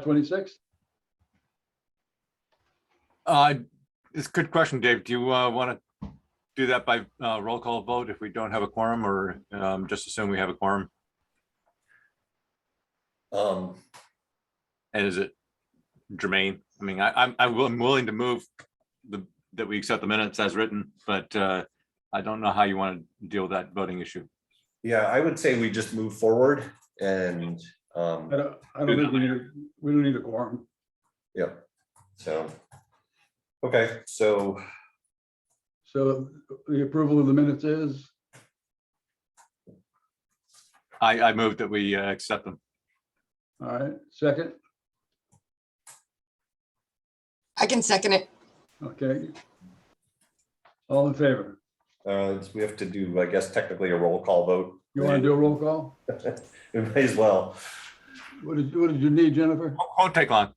26th? It's a good question, Dave. Do you want to do that by roll call vote if we don't have a quorum, or just assume we have a quorum? And is it germane? I mean, I'm willing to move that we accept the minutes as written, but I don't know how you want to deal with that voting issue. Yeah, I would say we just move forward and I don't think we don't need a quorum. yeah. So okay, so the approval of the minutes is, I move that we accept them. all right, second, I can second it. okay. All in favor? we have to do, I guess, technically a roll call vote. You want to do a roll call? We may as well. What did you need, Jennifer? Won't take long.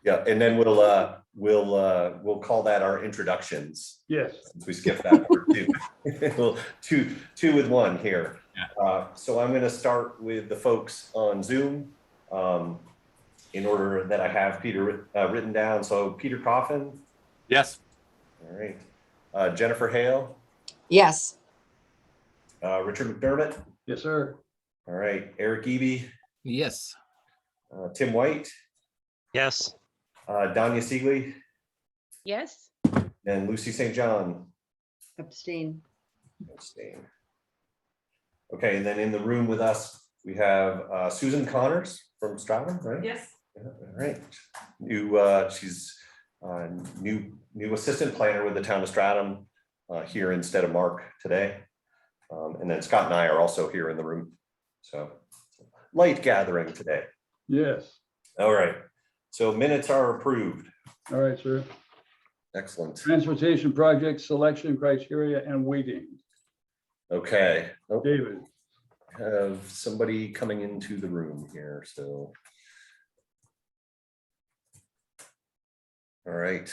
Yeah, and then we'll call that our introductions. Yes. Since we skipped that part too. Well, two with one here. Yeah. So I'm going to start with the folks on Zoom in order that I have Peter written down. So Peter Coffin. Yes. All right. Jennifer Hale. Yes. Richard McDermott. Yes, sir. All right. Eric Eby. Yes. Tim White. Yes. Danya Siegley. Yes. And Lucy St. John. Abstain. Abstain. Okay, and then in the room with us, we have Susan Connors from Stratham, right? Yes. Yeah, all right. She's new assistant planner with the town of Stratham here instead of Mark today. And then Scott and I are also here in the room. So light gathering today. Yes. All right. So minutes are approved. All right, sir. Excellent. Transportation project selection criteria and weighting. Okay. Oh, David. have somebody coming into the room here, so. All right,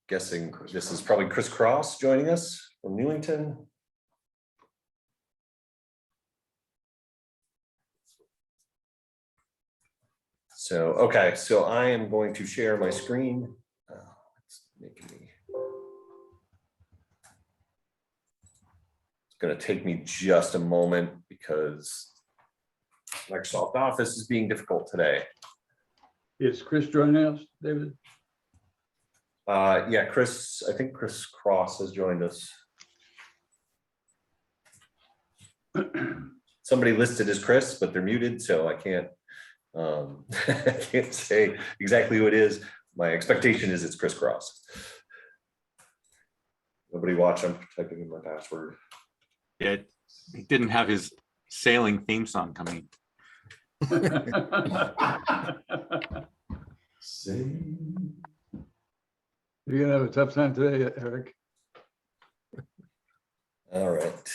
guessing this is probably Chris Cross joining us from Newington. So, okay, so I am going to share my screen. It's making me. It's going to take me just a moment because Microsoft Office is being difficult today. Is Chris joining us, David? Yeah, Chris, I think Chris Cross has joined us. Somebody listed as Chris, but they're muted, so I can't I can't say exactly who it is. My expectation is it's Chris Cross. Nobody watch, I'm typing in my password. Yeah, he didn't have his sailing theme song coming. You're gonna have a tough time today, Eric. All right.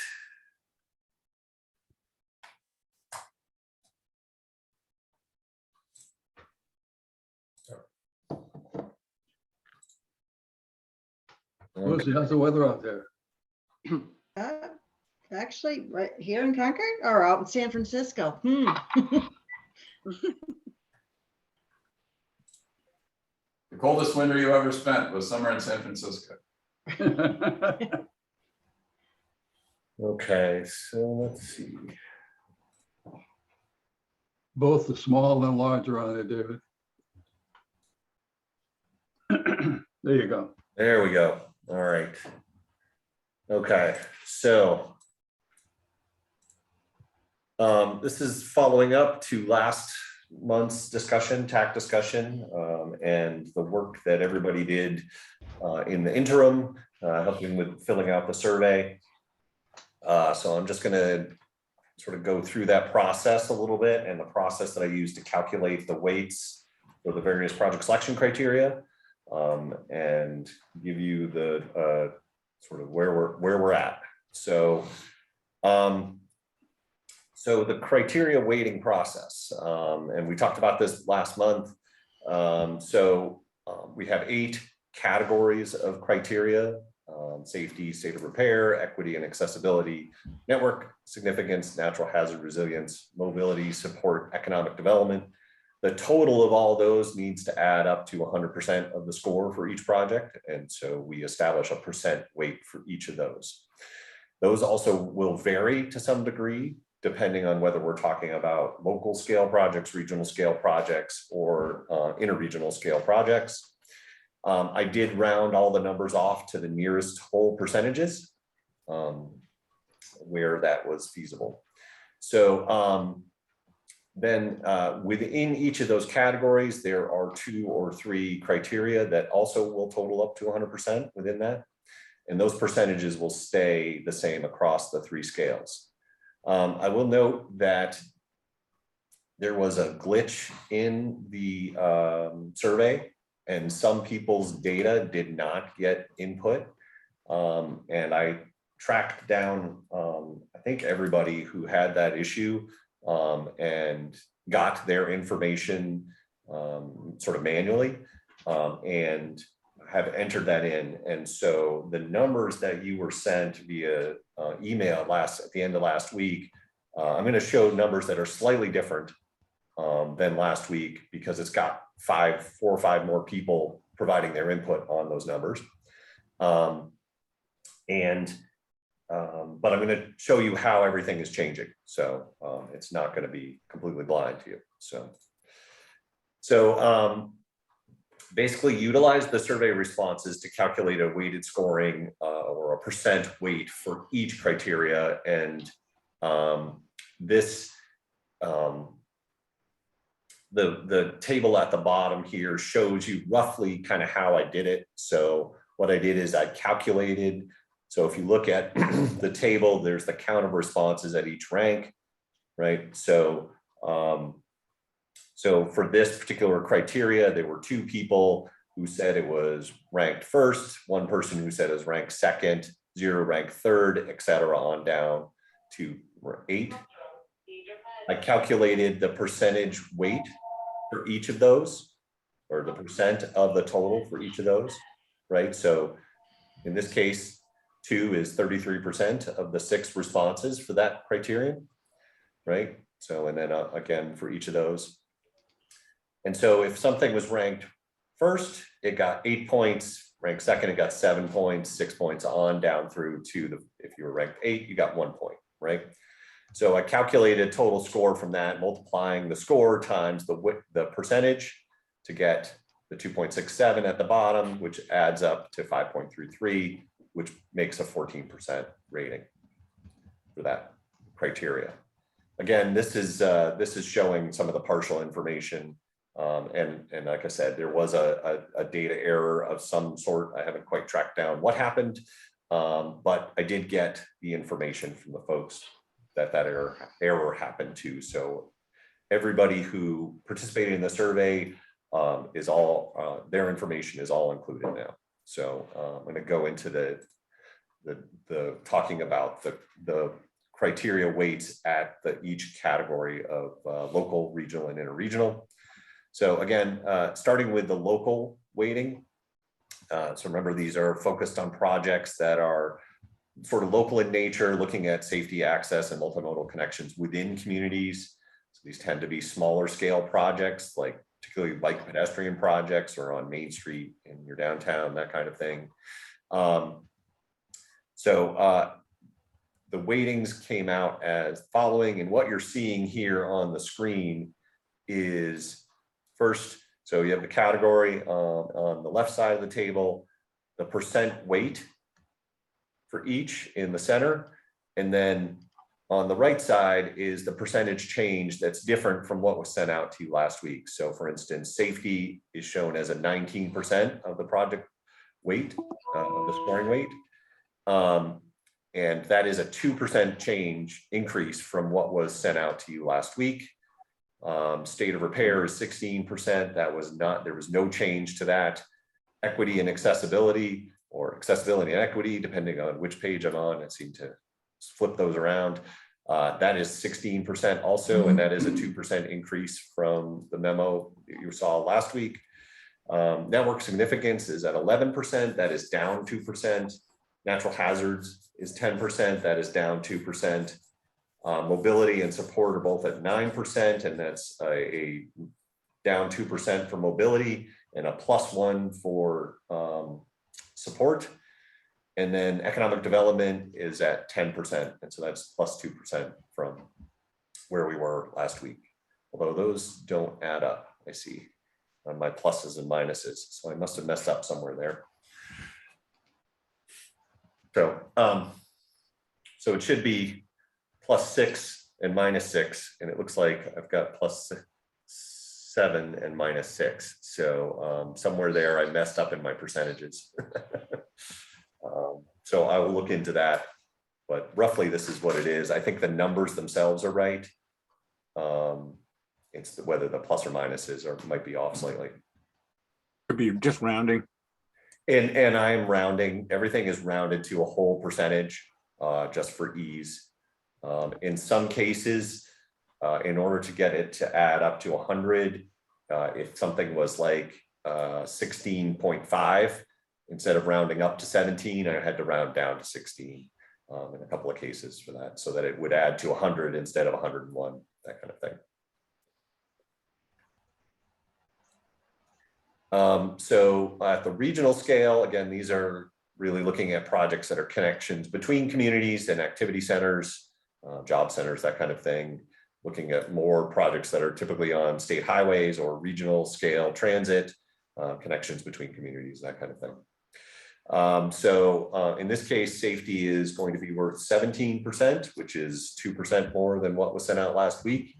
Lucy, how's the weather out there? Actually, right here in Concord or out in San Francisco? The coldest winter you ever spent was summer in San Francisco. Okay, so let's see. Both the small and large are on there, David. There you go. There we go. All right. Okay, so this is following up to last month's discussion, TAC discussion, and the work that everybody did in the interim, helping with filling out the survey. So I'm just going to sort of go through that process a little bit and the process that I use to calculate the weights for the various project selection criteria, and give you the sort of where we're at. So so the criteria weighting process, and we talked about this last month. We have 8 categories of criteria: safety, state of repair, equity and accessibility, network significance, natural hazard resilience, mobility, support, economic development. The total of all those needs to add up to 100% of the score for each project. And so we establish a percent weight for each of those. Those also will vary to some degree, depending on whether we're talking about local scale projects, regional scale projects, or interregional scale projects. I did round all the numbers off to the nearest whole percentages where that was feasible. So then within each of those categories, there are 2 or 3 criteria that also will total up to 100% within that. And those percentages will stay the same across the 3 scales. I will note that there was a glitch in the survey, and some people's data did not get input. And I tracked down, I think, everybody who had that issue and got their information sort of manually and have entered that in. And so the numbers that you were sent via email at the end of last week, I'm going to show numbers that are slightly different than last week, because it's got 4 or 5 more people providing their input on those numbers. But I'm going to show you how everything is changing. So it's not going to be completely blind to you. So basically utilize the survey responses to calculate a weighted scoring or a percent weight for each criteria. And the table at the bottom here shows you roughly kind of how I did it. So what I did is I calculated. So if you look at the table, there's the count of responses at each rank, right? So so for this particular criteria, there were 2 people who said it was ranked first, 1 person who said it was ranked second, 0 ranked third, et cetera, on down to 8. I calculated the percentage weight for each of those, or the percent of the total for each of those, right? So in this case, 2 is 33% of the 6 responses for that criterion, right? So, and then again, for each of those. And so if something was ranked first, it got 8 points, ranked second, it got 7 points, 6 points on down through to if you were ranked 8, you got 1 point, right? So I calculated total score from that, multiplying the score times the percentage to get the 2.67 at the bottom, which adds up to 5.33, which makes a 14% rating for that criteria. Again, this is showing some of the partial information. And like I said, there was a data error of some sort. I haven't quite tracked down what happened, but I did get the information from the folks that error happened to. So everybody who participated in the survey is all, their information is all included now. So I'm going to go into the talking about the criteria weights at each category of local, regional, and interregional. So again, starting with the local weighting. So remember, these are focused on projects that are sort of local in nature, looking at safety, access, and multimodal connections within communities. So these tend to be smaller scale projects, like particularly bike pedestrian projects or on Main Street in your downtown, that kind of thing. The weightings came out as following, and what you're seeing here on the screen is first, so you have the category on the left side of the table, the percent weight for each in the center, and then on the right side is the percentage change that's different from what was sent out to you last week. So for instance, safety is shown as a 19% of the project weight, of the scoring weight. And that is a 2% change increase from what was sent out to you last week. State of repair is 16%. There was no change to that. Equity and accessibility, or accessibility and equity, depending on which page I'm on, I seem to flip those around. That is 16% also, and that is a 2% increase from the memo that you saw last week. Network significance is at 11%, that is down 2%. Natural hazards is 10%, that is down 2%. Mobility and support are both at 9%, and that's a down 2% for mobility, and a +1 for support. And then economic development is at 10%, and so that's +2% from where we were last week. Although those don't add up, I see on my pluses and minuses, so I must have messed up somewhere there. So it should be +6 and -6, and it looks like I've got +7 and -6. So somewhere there I messed up in my percentages. So I will look into that, but roughly this is what it is. I think the numbers themselves are right. It's whether the plus or minuses or might be off slightly. Could be just rounding. And I am rounding, everything is rounded to a whole percentage, just for ease. In some cases, in order to get it to add up to 100, if something was like 16.5, instead of rounding up to 17, I had to round down to 16 in a couple of cases for that, so that it would add to 100 instead of 101, that kind of thing. So at the regional scale, again, these are really looking at projects that are connections between communities and activity centers, job centers, that kind of thing. Looking at more projects that are typically on state highways or regional scale transit, connections between communities, that kind of thing. So in this case, safety is going to be worth 17%, which is 2% more than what was sent out last week.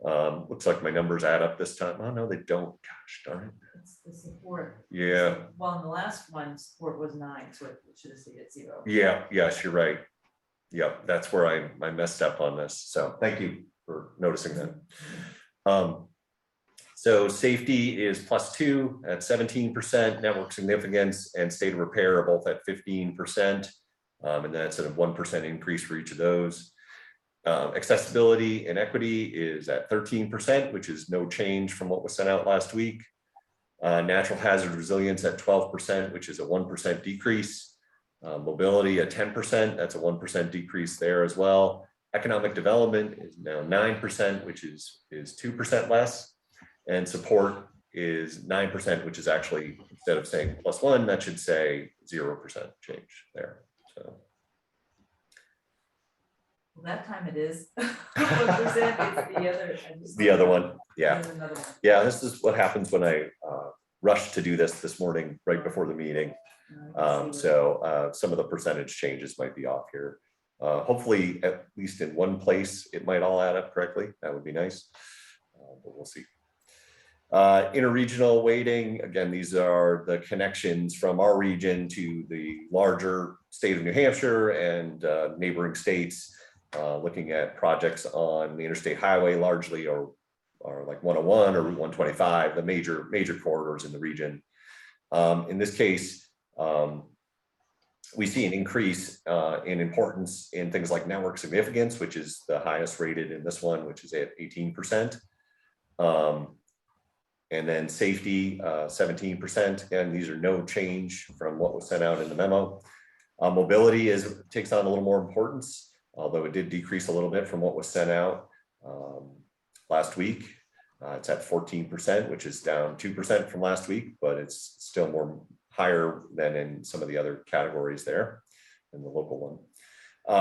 Looks like my numbers add up this time. Oh, no, they don't. Gosh darn it. It's the support. Yeah. Well, in the last one, support was 9, so it should have stayed at 0. Yeah, yes, you're right. Yep, that's where I messed up on this. So thank you for noticing that. So safety is +2 at 17%, network significance and state of repair are both at 15%. And that's at a 1% increase for each of those. Accessibility and equity is at 13%, which is no change from what was sent out last week. Natural hazard resilience at 12%, which is a 1% decrease. Mobility at 10%, that's a 1% decrease there as well. Economic development is now 9%, which is 2% less. And support is 9%, which is actually, instead of saying +1, that should say 0% change there. So. Well, that time it is. What percent is The other one, yeah. There's another one. Yeah, this is what happens when I rushed to do this morning, right before the meeting. So some of the percentage changes might be off here. Hopefully, at least in one place, it might all add up correctly. That would be nice, but we'll see. Interregional weighting, again, these are the connections from our region to the larger state of New Hampshire and neighboring states, looking at projects on the interstate highway largely, or like 101 or Route 125, the major corridors in the region. In this case, we see an increase in importance in things like network significance, which is the highest rated in this one, which is at 18%. And then safety, 17%. Again, these are no change from what was sent out in the memo. Mobility takes on a little more importance, although it did decrease a little bit from what was sent out last week. It's at 14%, which is down 2% from last week, but it's still more higher than in some of the other categories there in the local one.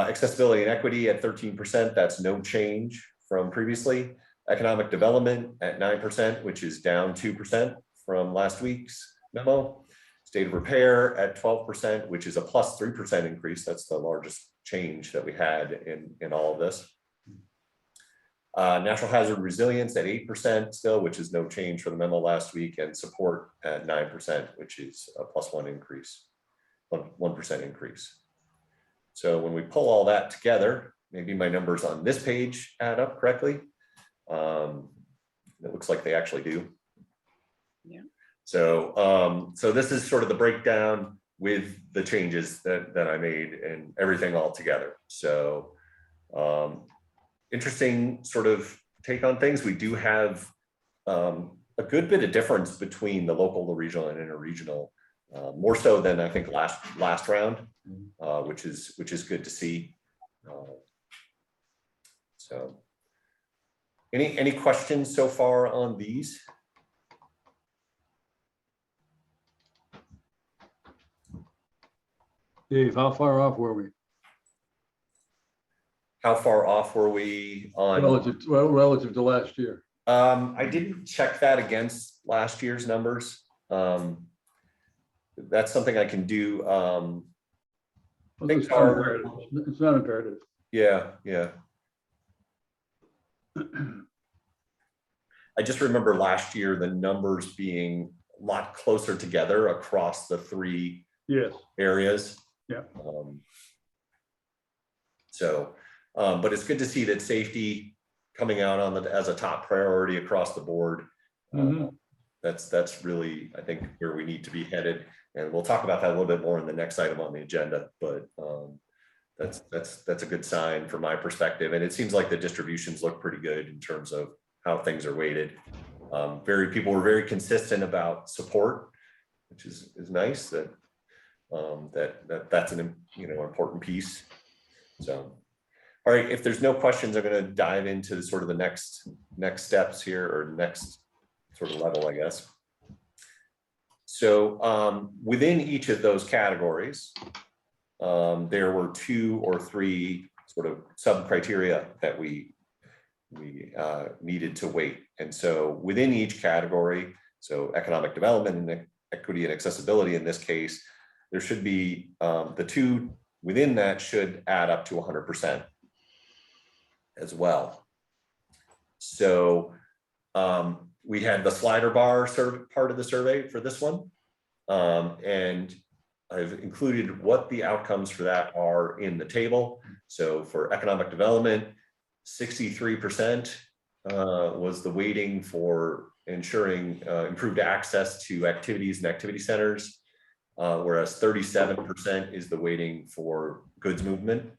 Accessibility and equity at 13%, that's no change from previously. Economic development at 9%, which is down 2% from last week's memo. State of repair at 12%, which is a +3% increase. That's the largest change that we had in all of this. Natural hazard resilience at 8% still, which is no change from the memo last week, and support at 9%, which is a +1 increase, 1% increase. So when we pull all that together, maybe my numbers on this page add up correctly. It looks like they actually do. Yeah. So this is sort of the breakdown with the changes that I made and everything all together. So interesting sort of take on things. We do have a good bit of difference between the local, the regional, and interregional, more so than I think last round, which is good to see. So any questions so far on these? Dave, how far off were we How far off were we on? relative to last year? I didn't check that against last year's numbers. That's something I can do. It's not imperative. It's not imperative. Yeah. I just remember last year, the numbers being a lot closer together across the three Yes. areas. Yeah. But it's good to see that safety coming out on as a top priority across the board. That's really, I think, where we need to be headed. And we'll talk about that a little bit more in the next item on the agenda, but that's a good sign from my perspective. And it seems like the distributions look pretty good in terms of how things are weighted. People were very consistent about support, which is nice that's an important piece. So, all right, if there's no questions, I'm going to dive into sort of the next steps here, or next sort of level, I guess. So within each of those categories, there were 2 or 3 sort of sub criteria that we needed to weight. And so within each category, so economic development and equity and accessibility in this case, there should be the 2 within that should add up to 100% as well. So we had the slider bar part of the survey for this one. And I've included what the outcomes for that are in the table. So for economic development, 63% was the weighting for ensuring improved access to activities and activity centers, whereas 37% is the weighting for goods movement.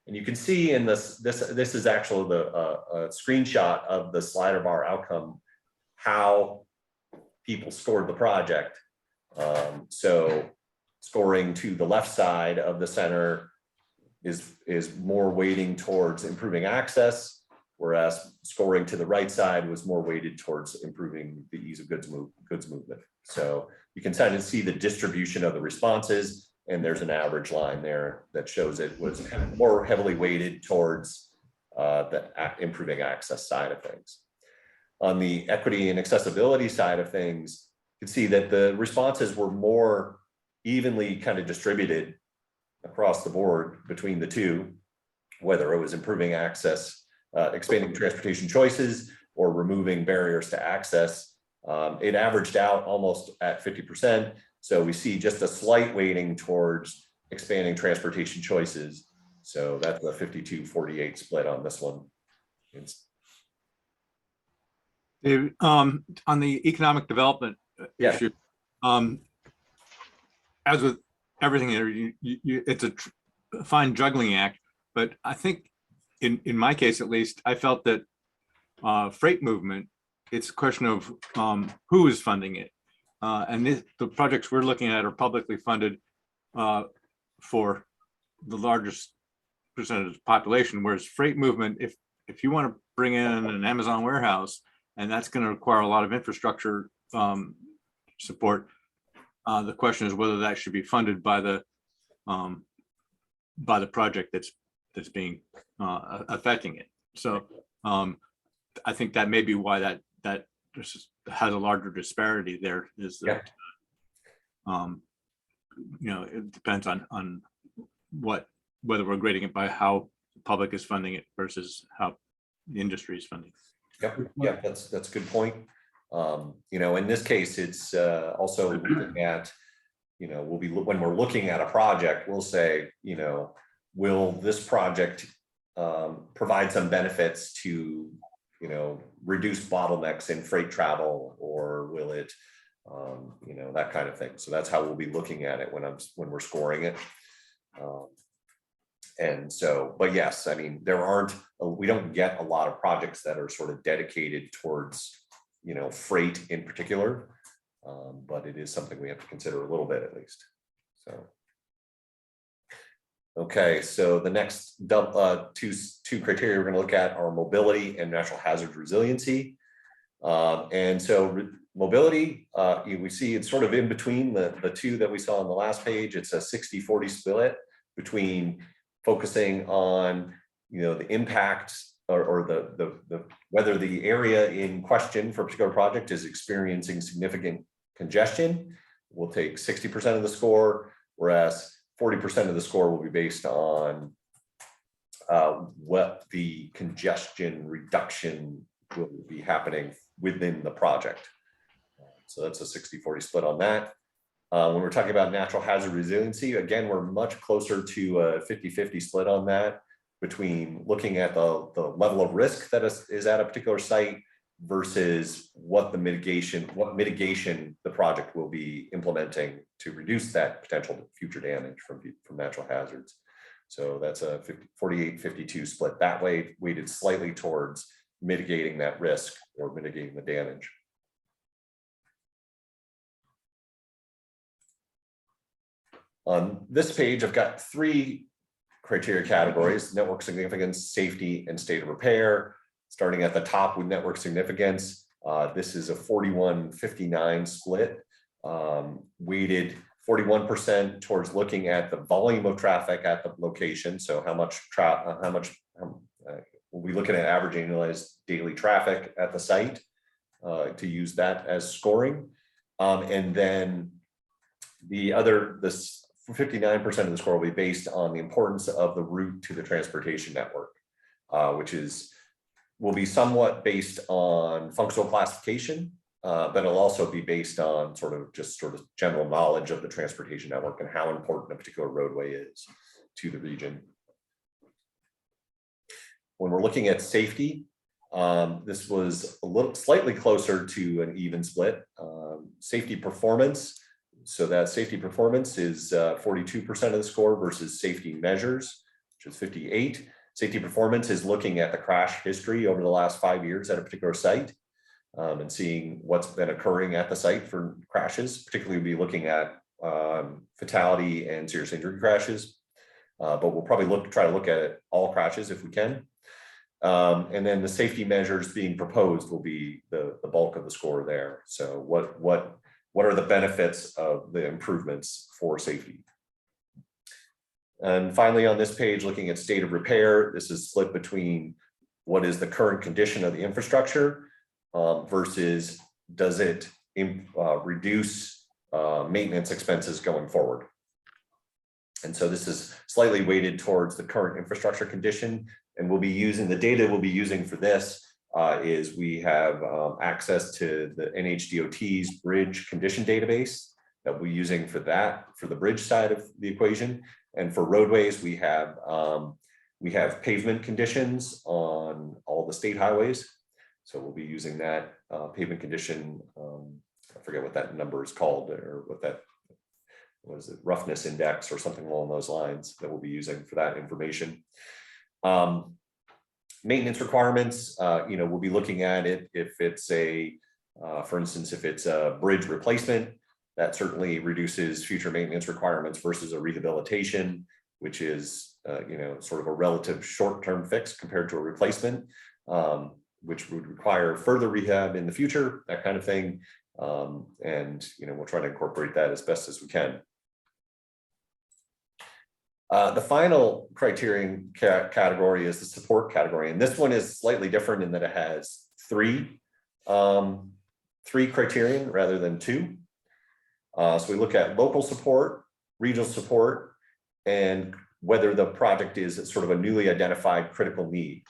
And you can see in this is actually a screenshot of the slider bar outcome, how people scored the project. So scoring to the left side of the center is more weighting towards improving access, whereas scoring to the right side was more weighted towards improving the ease of goods movement. So you can kind of see the distribution of the responses, and there's an average line there that shows it was more heavily weighted towards the improving access side of things. On the equity and accessibility side of things, you can see that the responses were more evenly kind of distributed across the board between the 2, whether it was improving access, expanding transportation choices, or removing barriers to access. It averaged out almost at 50%. So we see just a slight weighting towards expanding transportation choices. So that's a 52-48 split on this one. David, on the economic development issue, as with everything here, it's a fine juggling act. But I think, in my case at least, I felt that freight movement, it's a question of who is funding it. And the projects we're looking at are publicly funded for the largest percentage of the population, whereas freight movement, if you want to bring in an Amazon warehouse, and that's going to require a lot of infrastructure support, the question is whether that should be funded by the project that's being affecting it. So I think that may be why that just has a larger disparity there, is that it depends on whether we're grading it by how the public is funding it versus how the industry is funding it. Yeah, that's a good point. In this case, it's also looking at, we'll be, when we're looking at a project, we'll say, will this project provide some benefits to, reduce bottlenecks in freight travel, or will it, that kind of thing. So that's how we'll be looking at it when we're scoring it. And so, but yes, I mean, we don't get a lot of projects that are sort of dedicated towards, freight in particular, but it is something we have to consider a little bit at least. So, okay, so the next two criteria we're going to look at are mobility and natural hazard resiliency. And so Mobility, we see it's sort of in between the two that we saw on the last page. It's a 60-40 split between focusing on, the impact or the whether the area in question for a particular project is experiencing significant congestion. We'll take 60% of the score, whereas 40% of the score will be based on what the congestion reduction will be happening within the project. So that's a 60-40 split on that. When we're talking about natural hazard resiliency, again, we're much closer to a 50-50 split on that, between looking at the level of risk that is at a particular site versus what mitigation the project will be implementing to reduce that potential future damage from natural hazards. So that's a 48-52 split that way, weighted slightly towards mitigating that risk or mitigating the damage. On this page, I've got 3 criteria categories: network significance, safety, and state of repair. Starting at the top with network significance, this is a 41-59 split, weighted 41% towards looking at the volume of traffic at the location. So we'll be looking at average annualized daily traffic at the site to use that as scoring. And then this 59% of the score will be based on the importance of the route to the transportation network, which will be somewhat based on functional classification, but it'll also be based on sort of general knowledge of the transportation network and how important a particular roadway is to the region. When we're looking at safety, this was slightly closer to an even split. Safety performance. So that safety performance is 42% of the score versus safety measures, which is 58. Safety performance is looking at the crash history over the last 5 years at a particular site and seeing what's been occurring at the site for crashes, particularly we'll be looking at fatality and serious injury crashes. But we'll probably try to look at all crashes if we can. And then the safety measures being proposed will be the bulk of the score there. So what are the benefits of the improvements for safety? And finally, on this page, looking at state of repair, this is split between what is the current condition of the infrastructure versus does it reduce maintenance expenses going forward. And so this is slightly weighted towards the current infrastructure condition, and we'll be using the data we'll be using for this is we have access to the NHDOT's bridge condition database that we're using for the bridge side of the equation. And for roadways, we have pavement conditions on all the state highways. So we'll be using that pavement condition. I forget what that number is called, or what is it, roughness index or something along those lines that we'll be using for that information. Maintenance requirements, we'll be looking at it if it's for instance, if it's a bridge replacement, that certainly reduces future maintenance requirements versus a rehabilitation, which is, sort of a relative short-term fix compared to a replacement, which would require further rehab in the future, that kind of thing. And we'll try to incorporate that as best as we can. The final criterion category is the support category, and this one is slightly different in that it has three criterion rather than 2. So we look at local support, regional support, and whether the project is sort of a newly identified critical need.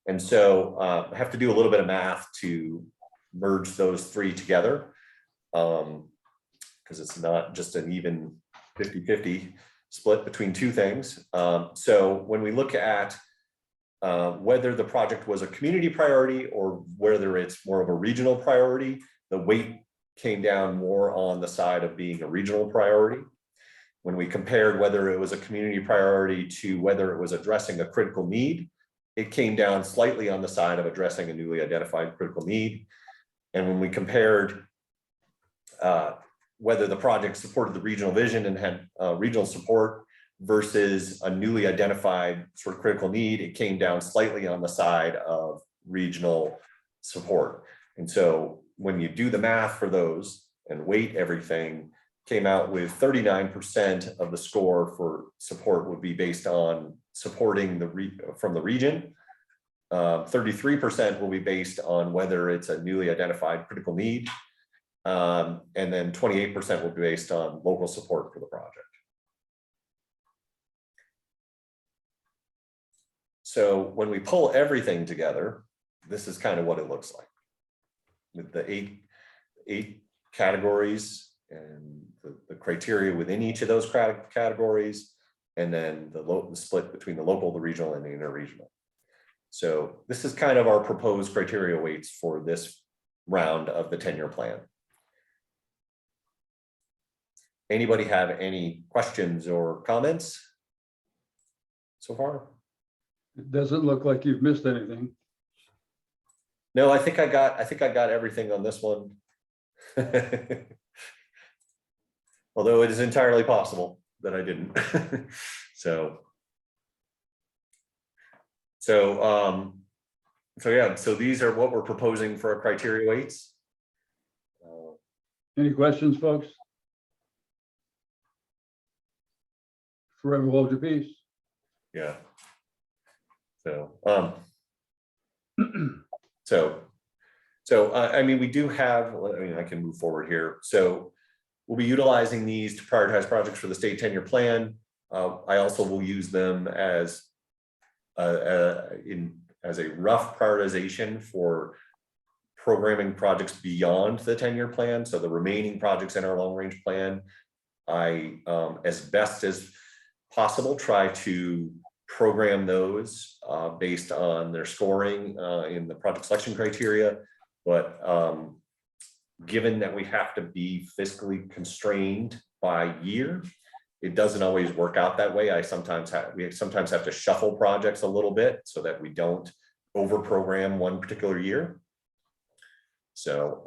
And so I have to do a little bit of math to merge those 3 together, because it's not just an even 50-50 split between 2 things. So when we look at whether the project was a community priority or whether it's more of a regional priority, the weight came down more on the side of being a regional priority. When we compared whether it was a community priority to whether it was addressing a critical need, it came down slightly on the side of addressing a newly identified critical need. And when we compared whether the project supported the regional vision and had regional support versus a newly identified sort of critical need, it came down slightly on the side of regional support. And so when you do the math for those and weight everything, came out with 39% of the score for support would be based on supporting from the region. 33% will be based on whether it's a newly identified critical need. And then 28% will be based on local support for the project. So when we pull everything together, this is kind of what it looks like. With the eight categories and the criteria within each of those categories, and then the split between the local, the regional, and the interregional. So this is kind of our proposed criteria weights for this round of the 10-year plan. Anybody have any questions or comments so far? It doesn't look like you've missed anything. No, I think I got everything on this one. Although it is entirely possible that I didn't. So yeah, so these are what we're proposing for our criteria weights. Any questions, folks? Forever hold your peace. Yeah. So I mean, we do have, I mean, I can move forward here. So we'll be utilizing these to prioritize projects for the state 10-year plan. I also will use them as a rough prioritization for programming projects beyond the 10-year plan. So the remaining projects in our long range plan, I, as best as possible, try to program those based on their scoring in the project selection criteria. But given that we have to be fiscally constrained by year, it doesn't always work out that way. We sometimes have to shuffle projects a little bit so that we don't over program one particular year. So,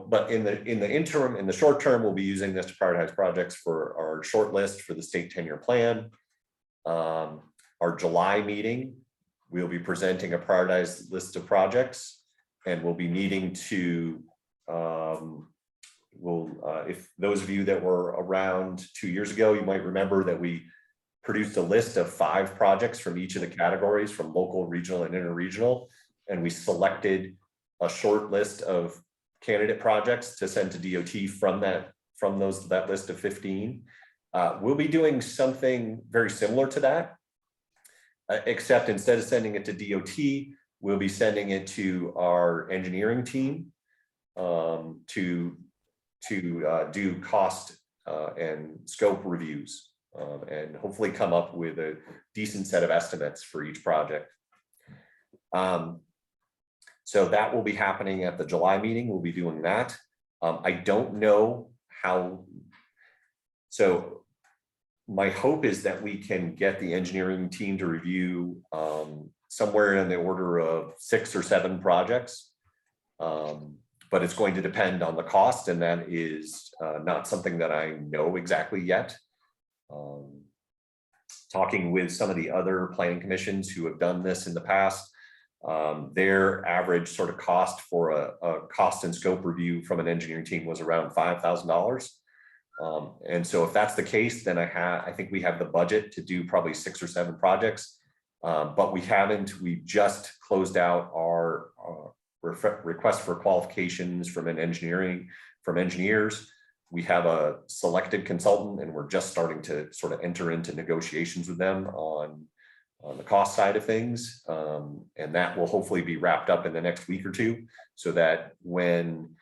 but in the interim, in the short term, we'll be using this to prioritize projects for our short list for the state 10-year plan. Our July meeting, we'll be presenting a prioritized list of projects, and we'll be meeting to, if those of you that were around 2 years ago, you might remember that we produced a list of 5 projects from each of the categories, from local, regional, and interregional, and we selected a short list of candidate projects to send to DOT from that list of 15. We'll be doing something very similar to that, except instead of sending it to DOT, we'll be sending it to our engineering team to do cost and scope reviews and hopefully come up with a decent set of estimates for each project. So that will be happening at the July meeting. We'll be doing that. I don't know how. So my hope is that we can get the engineering team to review somewhere in the order of 6 or 7 projects. But it's going to depend on the cost, and that is not something that I know exactly yet. Talking with some of the other planning commissions who have done this in the past, their average sort of cost for a cost and scope review from an engineering team was around $5,000. And so if that's the case, then I think we have the budget to do probably 6 or 7 projects, but we haven't. We just closed out our request for qualifications from engineers. We have a selected consultant, and we're just starting to sort of enter into negotiations with them on the cost side of things. And that will hopefully be wrapped up in the next week or 2, so that when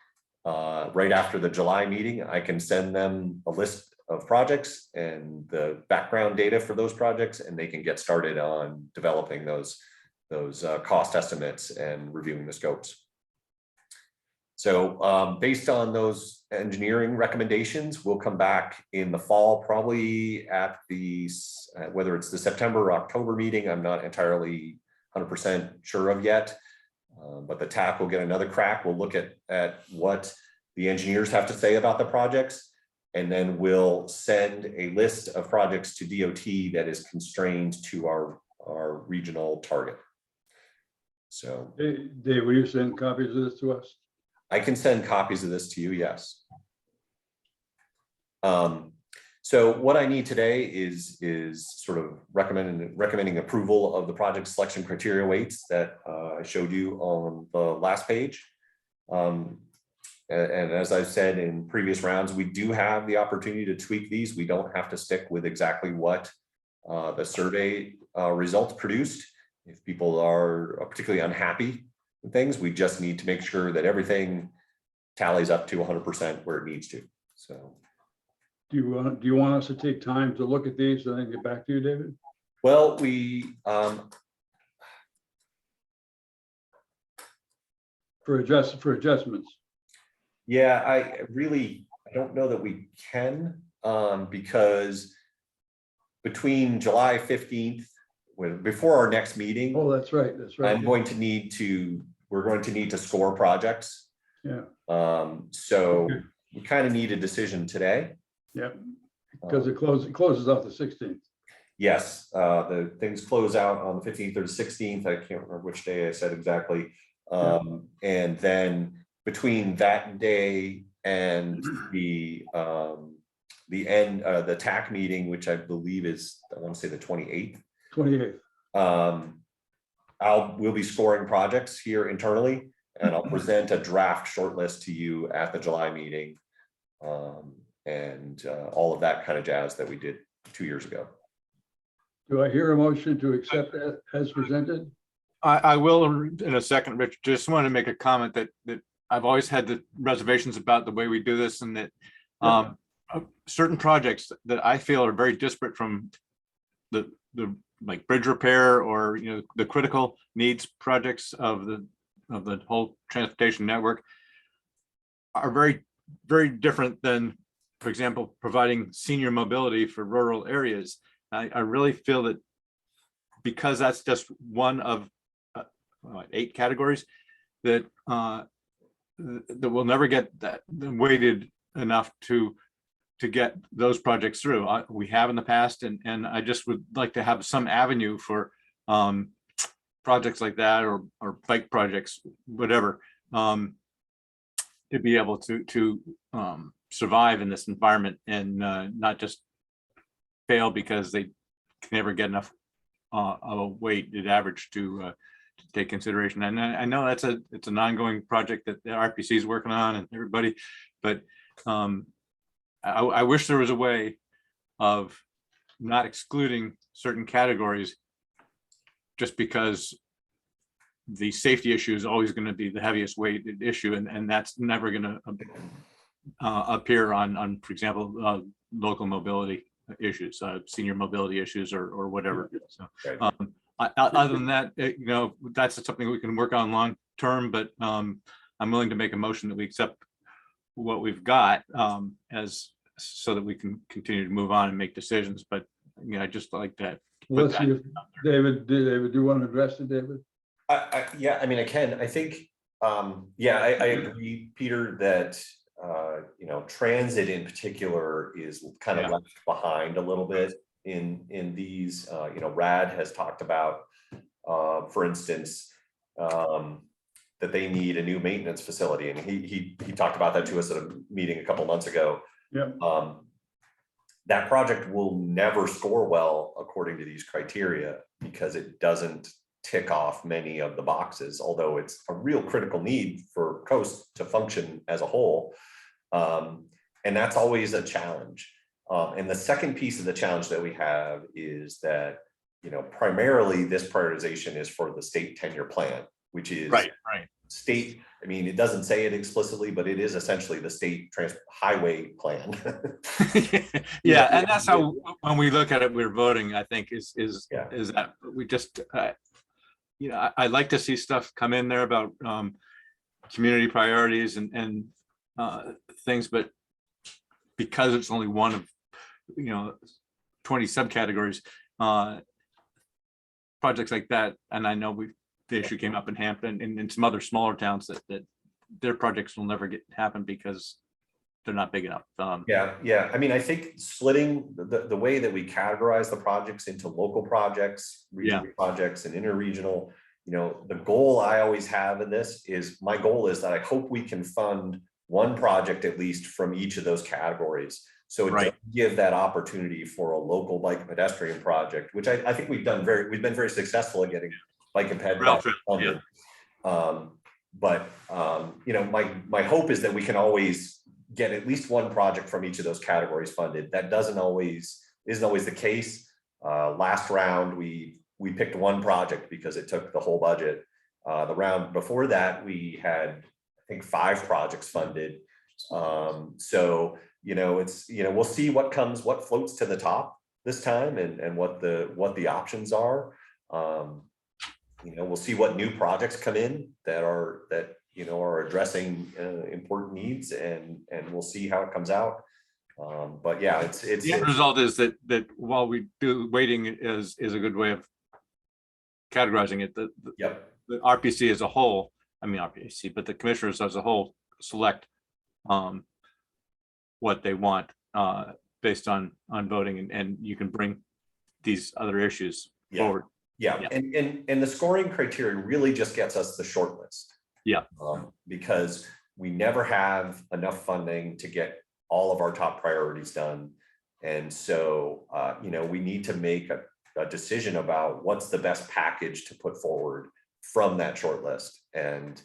right after the July meeting, I can send them a list of projects and the background data for those projects, and they can get started on developing those cost estimates and reviewing the scopes. So based on those engineering recommendations, we'll come back in the fall, probably at the, whether it's the September or October meeting, I'm not entirely 100% sure of yet, but the TAC will get another crack. We'll look at what the engineers have to say about the projects, and then we'll send a list of projects to DOT that is constrained to our regional target. So Dave, will you send copies of this to us? I can send copies of this to you, yes. So what I need today is sort of recommending approval of the project selection criteria weights that I showed you on the last page. And as I've said in previous rounds, we do have the opportunity to tweak these. We don't have to stick with exactly what the survey results produced. If people are particularly unhappy with things, we just need to make sure that everything tallies up to 100% where it needs to. So. Do you want us to take time to look at these and then get back to you, David? Well, For adjustments. yeah, I don't know that we can, because between July 15th, before our next meeting, Oh, that's right. we're going to need to score projects. Yeah. So Okay. we kind of need a decision today. Yeah, because it closes out the 16th. Yes, the things close out on the 15th or the 16th. I can't remember which day I said exactly. And then between that day and the end, the TAC meeting, which I believe is, I want to say the 28th. 28th. We'll be scoring projects here internally, and I'll present a draft shortlist to you at the July meeting. And all of that kind of jazz that we did 2 years ago. Do I hear a motion to accept that as presented? I will in a second, Rich. Just want to make a comment that I've always had the reservations about the way we do this, and that certain projects that I feel are very disparate from the like bridge repair or the critical needs projects of the whole transportation network are very, very different than, for example, providing senior mobility for rural areas. I really feel that because that's just one of 8 categories, that we'll never get that weighted enough to get those projects through. We have in the past, and I just would like to have some avenue for projects like that or bike projects, whatever, to be able to survive in this environment and not just fail because they can never get enough of a weighted average to take consideration. And I know it's an ongoing project that the RPC is working on and everybody, but I wish there was a way of not excluding certain categories just because the safety issue is always going to be the heaviest weighted issue, and that's never going to appear on, for example, local mobility issues, senior mobility issues, or whatever. So, other than that, that's something we can work on long term. But I'm willing to make a motion that we accept what we've got as so that we can continue to move on and make decisions. But I just like that. Let's see if David, do you want to address it, David? Yeah, I mean, I can. I think, yeah, I agree, Peter, that transit in particular is kind of left behind a little bit in these. RAD has talked about, for instance, that they need a new maintenance facility, and he talked about that to us at a meeting a couple months ago. Yeah. That project will never score well according to these criteria because it doesn't tick off many of the boxes, although it's a real critical need for coast to function as a whole. And that's always a challenge. And the second piece of the challenge that we have is that, primarily this prioritization is for the state 10-year plan, which is state. I mean, it doesn't say it explicitly, but it is essentially the state highway plan. Yeah, and that's how, when we look at it, we're voting, I think, is that we just, I like to see stuff come in there about community priorities and things, but because it's only one of 20 subcategories, projects like that, and I know the issue came up in Hampton and in some other smaller towns that their projects will never happen because they're not big enough. Yeah. I mean, I think splitting the way that we categorize the projects into local projects, regional projects, and interregional the goal I always have in this is, my goal is that I hope we can fund one project at least from each of those categories. So it Right. does give that opportunity for a local bike and pedestrian project, which I think we've been very successful at getting bike and ped Rail projects trail, yeah. funded. My hope is that we can always get at least one project from each of those categories funded. That isn't always the case. Last round, we picked one project because it took the whole budget. The round before that, we had, I think, 5 projects funded. So, we'll see what floats to the top this time, and what the options are. We'll see what new projects come in that are addressing important needs, and we'll see how it comes out. But yeah, The end result is that while we do weighting is a good way of categorizing it, the RPC as a whole, RPC, but the commissioners as a whole select what they want based on voting, and you can bring these other issues forward. Yeah. And the scoring criteria really just gets us the short list. Yeah. Because we never have enough funding to get all of our top priorities done. And so, we need to make a decision about what's the best package to put forward from that short list. And,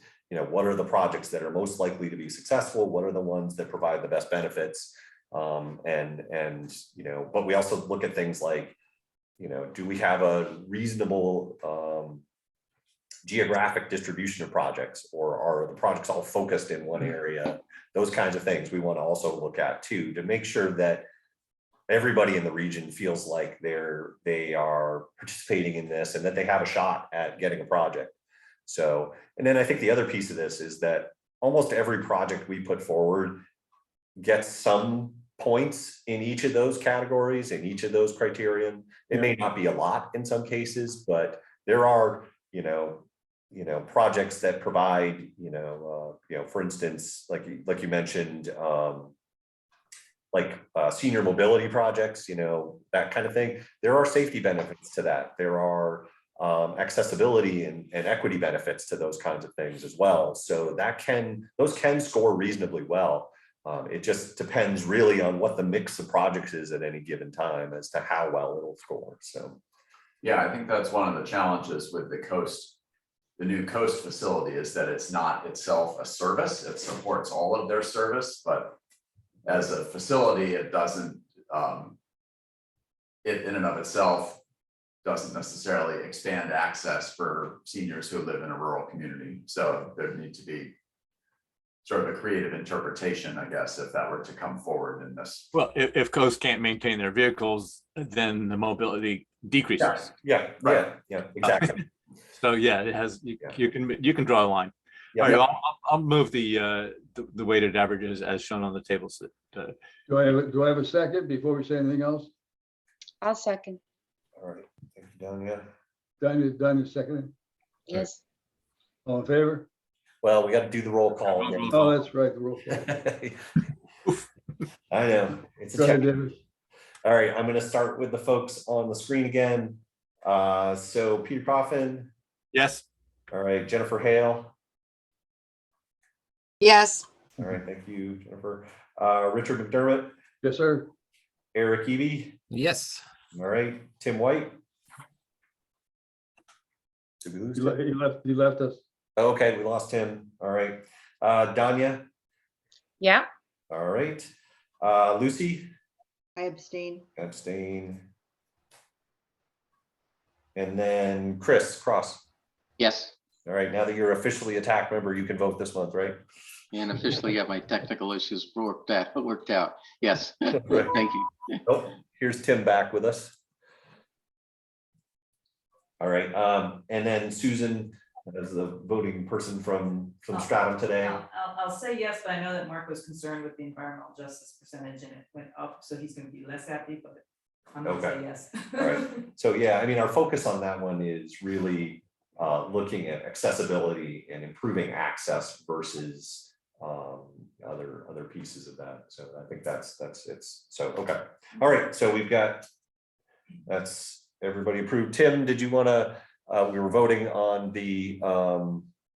what are the projects that are most likely to be successful? What are the ones that provide the best benefits? But we also look at things like, do we have a reasonable geographic distribution of projects, or are the projects all focused in one area? Those kinds of things we want to also look at too, to make sure that everybody in the region feels like they are participating in this, and that they have a shot at getting a project. So, and then I think the other piece of this is that almost every project we put forward gets some points in each of those categories, in each of those criterion. It may not be a lot in some cases, but there are, projects that provide, for instance, like you mentioned, senior mobility projects, that kind of thing. There are safety benefits to that. There are accessibility and equity benefits to those kinds of things as well. So those can score reasonably well. It just depends really on what the mix of projects is at any given time as to how well it'll score. So, Yeah, I think that's one of the challenges with the new coast facility, is that it's not itself a service. It supports all of their service, but as a facility, it doesn't, it in and of itself doesn't necessarily expand access for seniors who live in a rural community. So there need to be sort of a creative interpretation, I guess, if that were to come forward in this. Well, if coast can't maintain their vehicles, then the mobility decreases. Yeah, exactly. So yeah, it has, you can draw a line. Yeah. All right, I'll move the weighted averages as shown on the tables. Do I have a second before we say anything else? I'll second. All right, thank you, Danya. Done seconded. Yes. All in favor? Well, we got to do the roll call again. Oh, that's right, the roll call. I know. It's Go a ahead, check. David. All right, I'm going to start with the folks on the screen again. So Peter Coffin. Yes. All right, Jennifer Hale. Yes. All right, thank you, Jennifer. Richard McDermott, Yes, sir. Eric Eby. Yes. All right, Tim White. Did we lose Tim? He left us. Okay, we lost him. All right. Danya. Yeah. All right. Lucy. I abstain. Abstain. And then Chris Cross. Yes. All right, now that you're officially a TAC member, you can vote this month, right? And officially got my technical issues worked out. Yes. Right. Thank you. Oh, here's Tim back with us. All right, and then Susan as the voting person from Stratham today. I'll say yes, but I know that Mark was concerned with the environmental justice percentage and it went up, so he's gonna be less happy, but I'm gonna say yes. All right. So yeah, I mean, our focus on that one is really looking at accessibility and improving access versus other pieces of that. So I think that's it's so okay. All right, so we've got, that's everybody approved. Tim, did you want to we were voting on the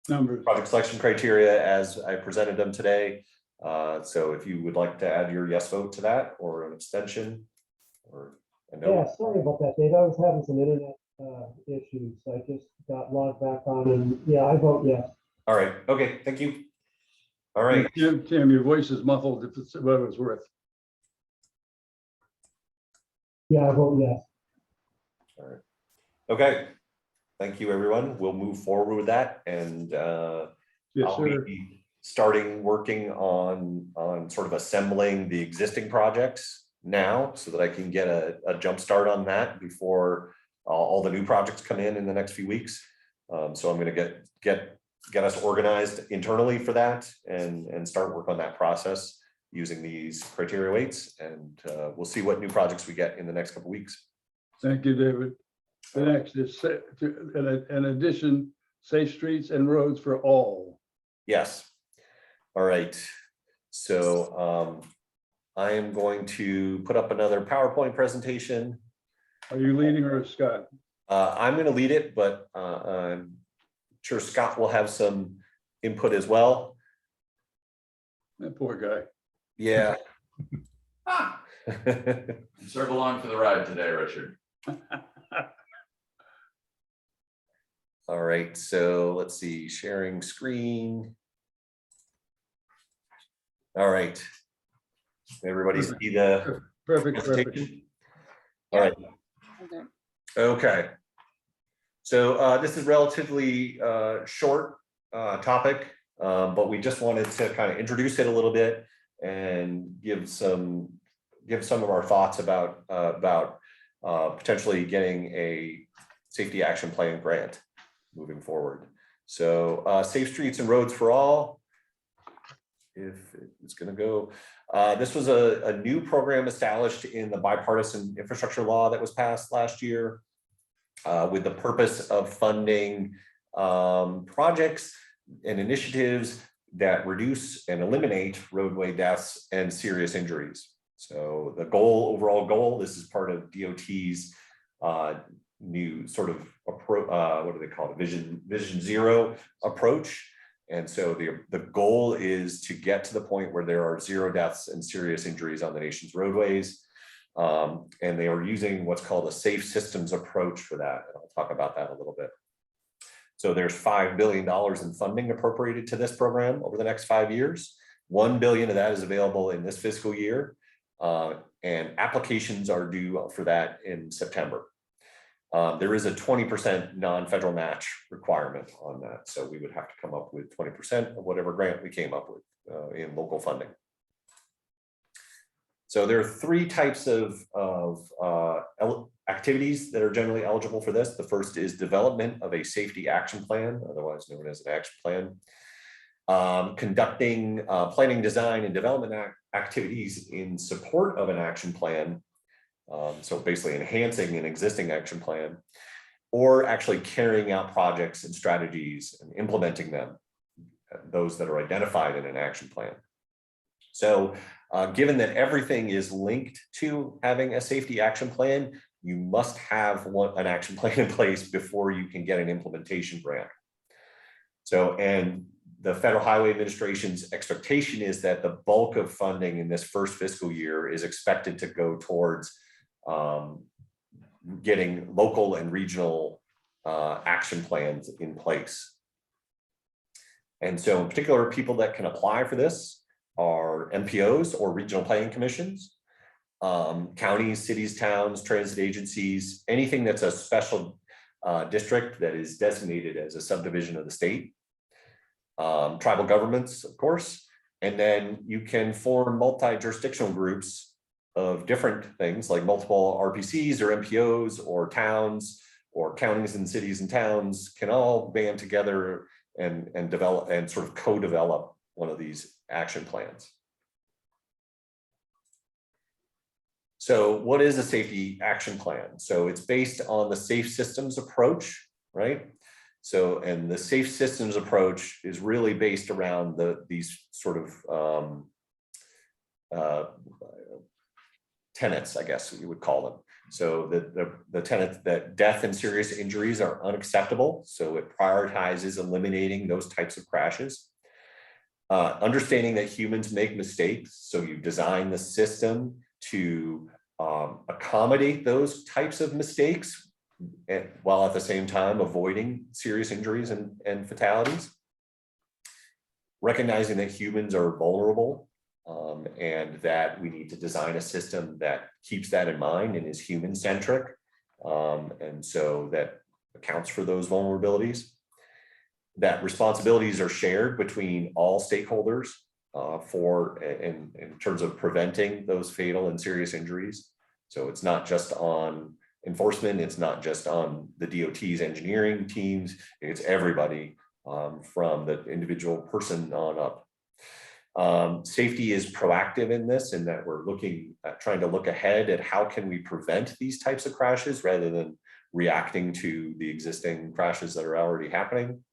Numbers. project selection criteria as I presented them today. So if you would like to add your yes vote to that, or an abstention, or a no. Yeah, sorry about that, Dave. I was having some internet issues. I just got logged back on and yeah, I vote yes. All right, okay, thank you. All right, Tim, your voice is muffled if it's what it's worth. Yeah, I vote yes. okay. Thank you, everyone. We'll move forward with that, and Yes, I'll sir. be starting working on sort of assembling the existing projects now, so that I can get a jump start on that before all the new projects come in the next few weeks. So I'm going to get us organized internally for that, and start work on that process using these criteria weights, and we'll see what new projects we get in the next couple of weeks. Thank you, David. The next is, in addition, safe streets and roads for all. Yes. All right. So I am going to put up another PowerPoint presentation. Are you leading or is Scott? I'm going to lead it, but I'm sure Scott will have some input as well. That poor guy. Yeah. Serve along for the ride today, Richard. All right, so let's see, sharing screen. All right. Everybody see the Perfect. presentation? All right, Okay. okay. So this is relatively short topic, but we just wanted to kind of introduce it a little bit and give some of our thoughts about potentially getting a safety action plan grant moving forward. So safe streets and roads for all. If it's going to go, this was a new program established in the bipartisan infrastructure law that was passed last year, with the purpose of funding projects and initiatives that reduce and eliminate roadway deaths and serious injuries. So the overall goal, this is part of DOT's new sort of approach, what do they call it, vision zero approach. And so the goal is to get to the point where there are 0 deaths and serious injuries on the nation's roadways. And they are using what's called a safe systems approach for that. And I'll talk about that a little bit. So there's $5 billion in funding appropriated to this program over the next 5 years. $1 billion of that is available in this fiscal year. And applications are due for that in September. There is a 20% non-federal match requirement on that. So we would have to come up with 20% of whatever grant we came up with in local funding. So there are 3 types of activities that are generally eligible for this. The first is development of a safety action plan, otherwise known as an action plan. Conducting planning, design, and development activities in support of an action plan. So basically enhancing an existing action plan, or actually carrying out projects and strategies and implementing them, those that are identified in an action plan. So given that everything is linked to having a safety action plan, you must have an action plan in place before you can get an implementation grant. So, and the Federal Highway Administration's expectation is that the bulk of funding in this first fiscal year is expected to go towards getting local and regional action plans in place. And so in particular, people that can apply for this are MPOs or regional planning commissions, counties, cities, towns, transit agencies, anything that's a special district that is designated as a subdivision of the state, tribal governments, of course, and then you can form multi-jurisdictional groups of different things like multiple RPCs or MPOs or towns or counties and cities and towns can all band together and develop and sort of co-develop one of these action plans. So what is a safety action plan? So it's based on the safe systems approach, right? So, and the safe systems approach is really based around these sort of tenets, I guess you would call them. So the tenet that death and serious injuries are unacceptable. So it prioritizes eliminating those types of crashes. Understanding that humans make mistakes. So you design the system to accommodate those types of mistakes, while at the same time avoiding serious injuries and fatalities. Recognizing that humans are vulnerable, and that we need to design a system that keeps that in mind and is human-centric, and so that accounts for those vulnerabilities. That responsibilities are shared between all stakeholders in terms of preventing those fatal and serious injuries. So it's not just on enforcement, it's not just on the DOT's engineering teams, it's everybody from the individual person on up. Safety is proactive in this, in that we're looking at trying to look ahead at how can we prevent these types of crashes rather than reacting to the existing crashes that are already happening.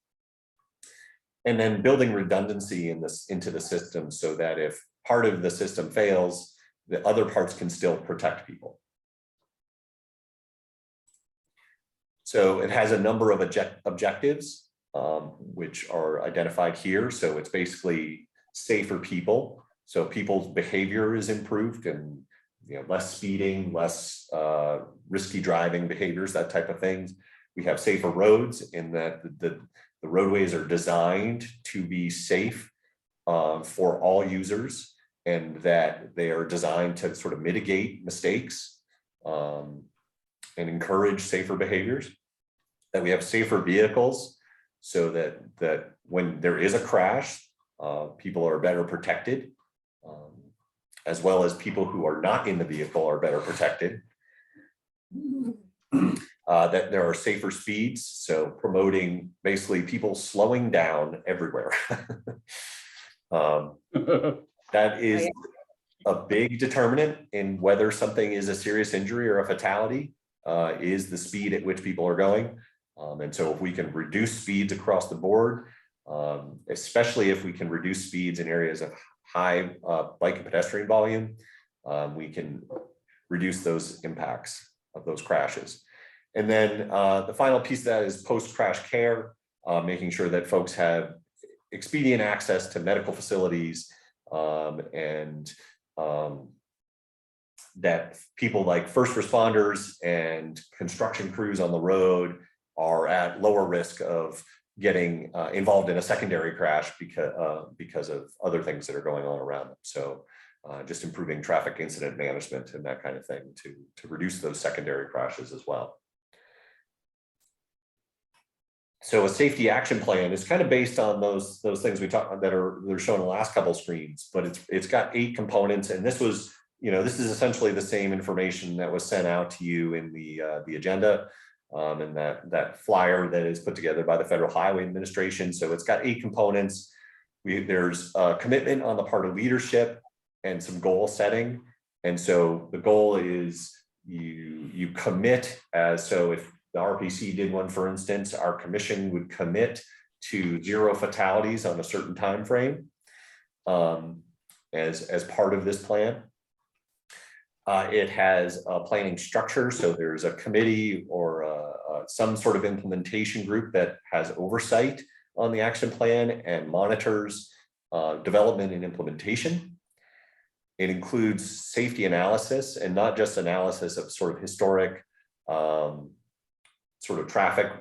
And then building redundancy into the system so that if part of the system fails, the other parts can still protect people. So it has a number of objectives, which are identified here. So it's basically safer people. So people's behavior is improved, and less speeding, less risky driving behaviors, that type of things. We have safer roads in that the roadways are designed to be safe for all users, and that they are designed to sort of mitigate mistakes and encourage safer behaviors. That we have safer vehicles, so that when there is a crash, people are better protected, as well as people who are not in the vehicle are better protected. That there are safer speeds, so promoting basically people slowing down everywhere. That is a big determinant in whether something is a serious injury or a fatality, is the speed at which people are going. And so if we can reduce speeds across the board, especially if we can reduce speeds in areas of high bike and pedestrian volume, we can reduce those impacts of those crashes. And then the final piece of that is post-crash care, making sure that folks have expedient access to medical facilities, and that people like first responders and construction crews on the road are at lower risk of getting involved in a secondary crash because of other things that are going on around them. So just improving traffic incident management and that kind of thing to reduce those secondary crashes as well. So a safety action plan is kind of based on those things we talked about that are shown in the last couple of screens, but it's got 8 components, and this was, this is essentially the same information that was sent out to you in the agenda, and that flyer that is put together by the Federal Highway Administration. So it's got 8 components. There's a commitment on the part of leadership and some goal setting, and so the goal is you commit as so if the RPC did one, for instance, our commission would commit to 0 fatalities on a certain time frame as part of this plan. It has a planning structure, so there's a committee or some sort of implementation group that has oversight on the action plan and monitors development and implementation. It includes safety analysis, and not just analysis of sort of historic sort of traffic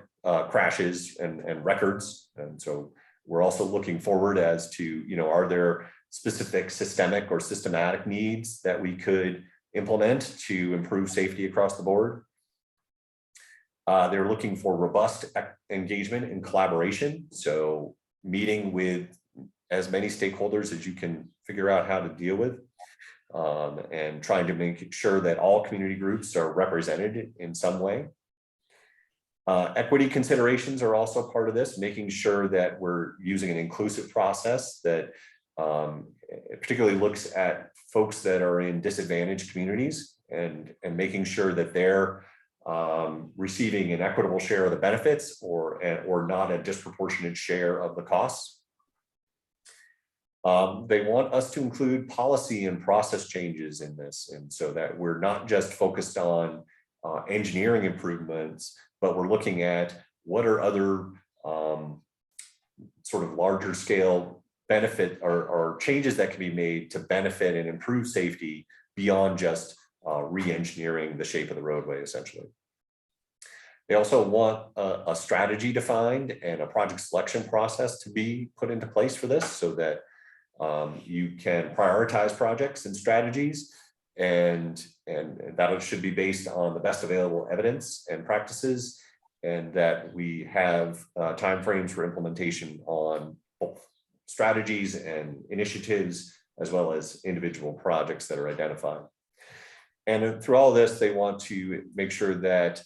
crashes and records. And so we're also looking forward as to, are there specific systemic or systematic needs that we could implement to improve safety across the board. They're looking for robust engagement and collaboration. So meeting with as many stakeholders as you can figure out how to deal with, and trying to make sure that all community groups are represented in some way. Equity considerations are also part of this, making sure that we're using an inclusive process that particularly looks at folks that are in disadvantaged communities and making sure that they're receiving an equitable share of the benefits or not a disproportionate share of the costs. They want us to include policy and process changes in this, and so that we're not just focused on engineering improvements, but we're looking at what are other sort of larger scale benefit or changes that can be made to benefit and improve safety beyond just re-engineering the shape of the roadway, essentially. They also want a strategy defined and a project selection process to be put into place for this so that you can prioritize projects and strategies, and that should be based on the best available evidence and practices, and that we have timeframes for implementation on both strategies and initiatives, as well as individual projects that are identified. And through all this, they want to make sure that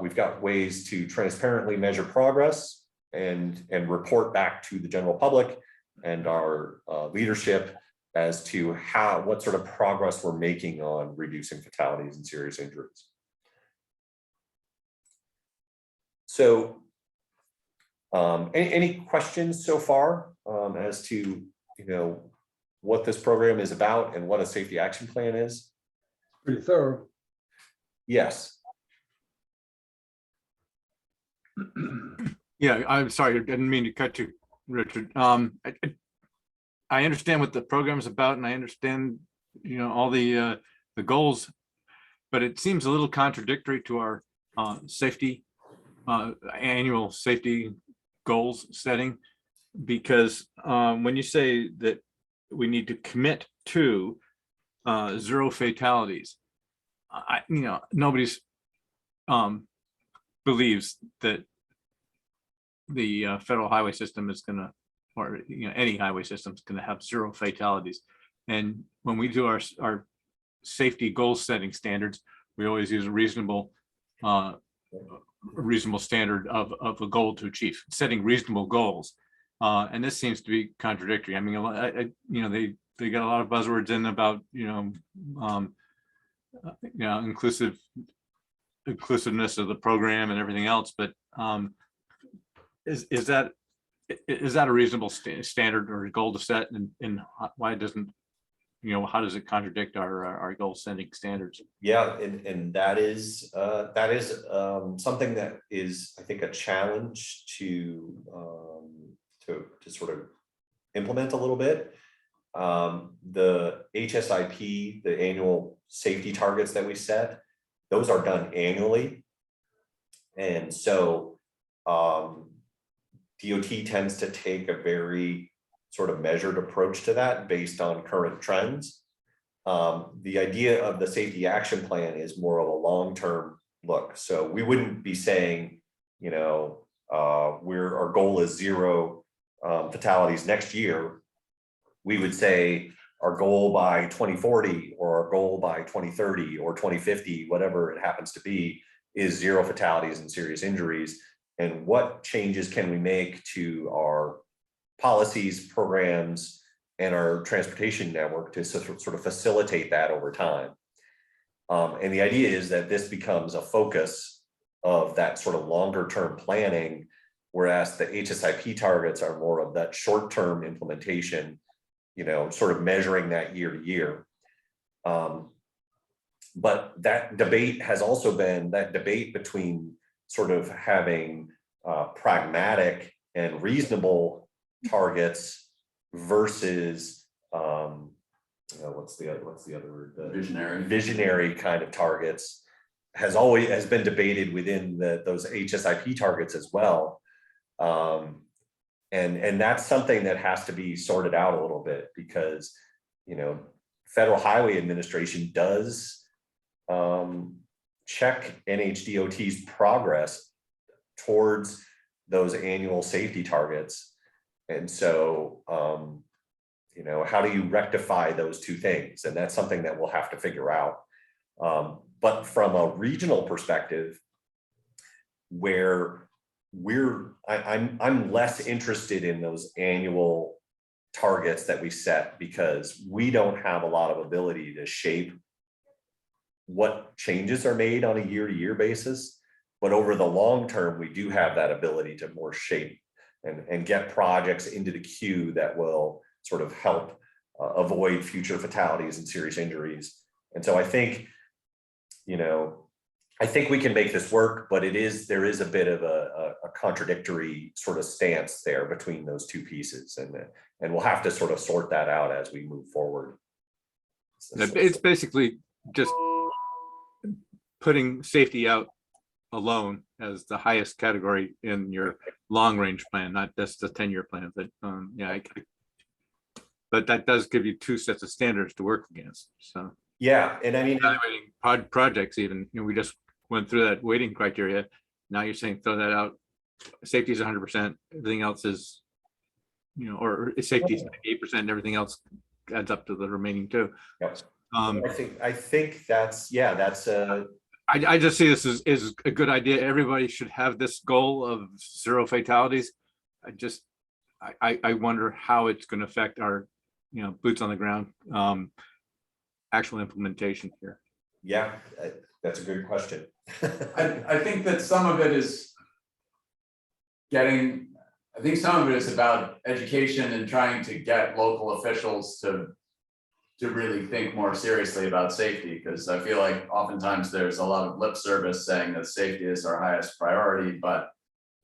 we've got ways to transparently measure progress and report back to the general public and our leadership as to what sort of progress we're making on reducing fatalities and serious injuries. So any questions so far as to what this program is about and what a safety action plan is? Pretty thorough. Yes. Yeah, I'm sorry, I didn't mean to cut you, Richard. I understand what the program is about, and I understand, all the goals, but it seems a little contradictory to our safety annual safety goals setting, because when you say that we need to commit to 0 fatalities, nobody's believes that the federal highway system is going to, or any highway system is going to have 0 fatalities. And when we do our safety goal setting standards, we always use a reasonable standard of a goal to achieve, setting reasonable goals. And this seems to be contradictory. I mean, they got a lot of buzzwords in about inclusiveness of the program and everything else, but is that a reasonable standard or goal to set, and why doesn't, how does it contradict our goal setting standards? Yeah, and that is something that is, I think, a challenge to sort of implement a little bit. The HSIP, the annual safety targets that we set, those are done annually, and so DOT tends to take a very sort of measured approach to that based on current trends. The idea of the safety action plan is more of a long-term look. So we wouldn't be saying, our goal is 0 fatalities next year. We would say our goal by 2040 or our goal by 2030 or 2050, whatever it happens to be, is 0 fatalities and serious injuries. And what changes can we make to our policies, programs, and our transportation network to sort of facilitate that over time. And the idea is that this becomes a focus of that sort of longer term planning, whereas the HSIP targets are more of that short-term implementation, sort of measuring that year to year. But that debate has also been that debate between sort of having pragmatic and reasonable targets versus what's the other word? Visionary kind of targets has been debated within those HSIP targets as well. And that's something that has to be sorted out a little bit, because Federal Highway Administration does check NHDOT's progress towards those annual safety targets. And so how do you rectify those two things? And that's something that we'll have to figure out. But from a regional perspective, where I'm less interested in those annual targets that we set, because we don't have a lot of ability to shape what changes are made on a year-to-year basis. But over the long term, we do have that ability to more shape and get projects into the queue that will sort of help avoid future fatalities and serious injuries. And so I think, I think we can make this work, but there is a bit of a contradictory sort of stance there between those two pieces, and we'll have to sort of sort that out as we move forward. It's basically just putting safety out alone as the highest category in your long range plan, not just the 10-year plan. But yeah, but that does give you two sets of standards to work against. So yeah, and I mean, evaluating projects, even, you know, we just went through that weighting criteria. Now you're saying throw that out. Safety is 100%. Everything else is, you know, or safety is 8%. Everything else adds up to the remaining two. Yep. I think that's I just see this as a good idea. Everybody should have this goal of 0 fatalities. I wonder how it's going to affect our, you know, boots on the ground actual implementation here. Yeah, that's a good question. I think that some of it is I think some of it is about education and trying to get local officials to really think more seriously about safety, because I feel like oftentimes there's a lot of lip service saying that safety is our highest priority, but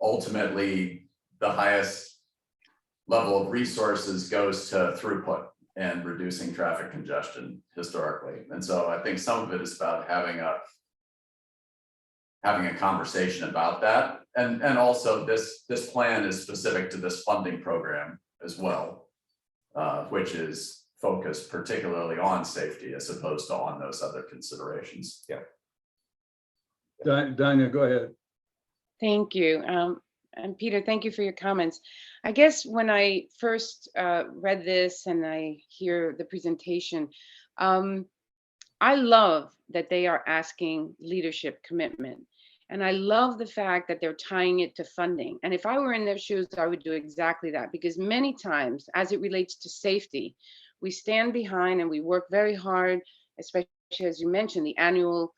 ultimately the highest level of resources goes to throughput and reducing traffic congestion historically. And so I think some of it is about having a conversation about that. And also this plan is specific to this funding program as well, which is focused particularly on safety as opposed to on those other considerations. Yeah. Danya, go ahead. Thank you. And Peter, thank you for your comments. I guess when I first read this and I hear the presentation, I love that they are asking leadership commitment. And I love the fact that they're tying it to funding. And if I were in their shoes, I would do exactly that, because many times as it relates to safety, we stand behind and we work very hard, especially as you mentioned, the annual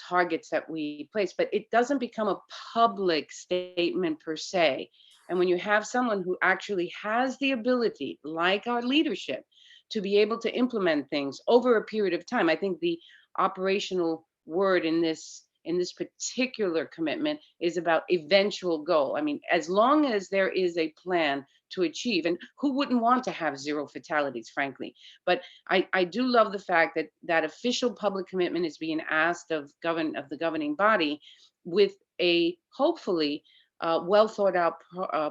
targets that we place, but it doesn't become a public statement per se. And when you have someone who actually has the ability, like our leadership, to be able to implement things over a period of time, I think the operational word in this particular commitment is about eventual goal. I mean, as long as there is a plan to achieve, and who wouldn't want to have 0 fatalities, frankly, but I do love the fact that that official public commitment is being asked of the governing body with a hopefully well thought out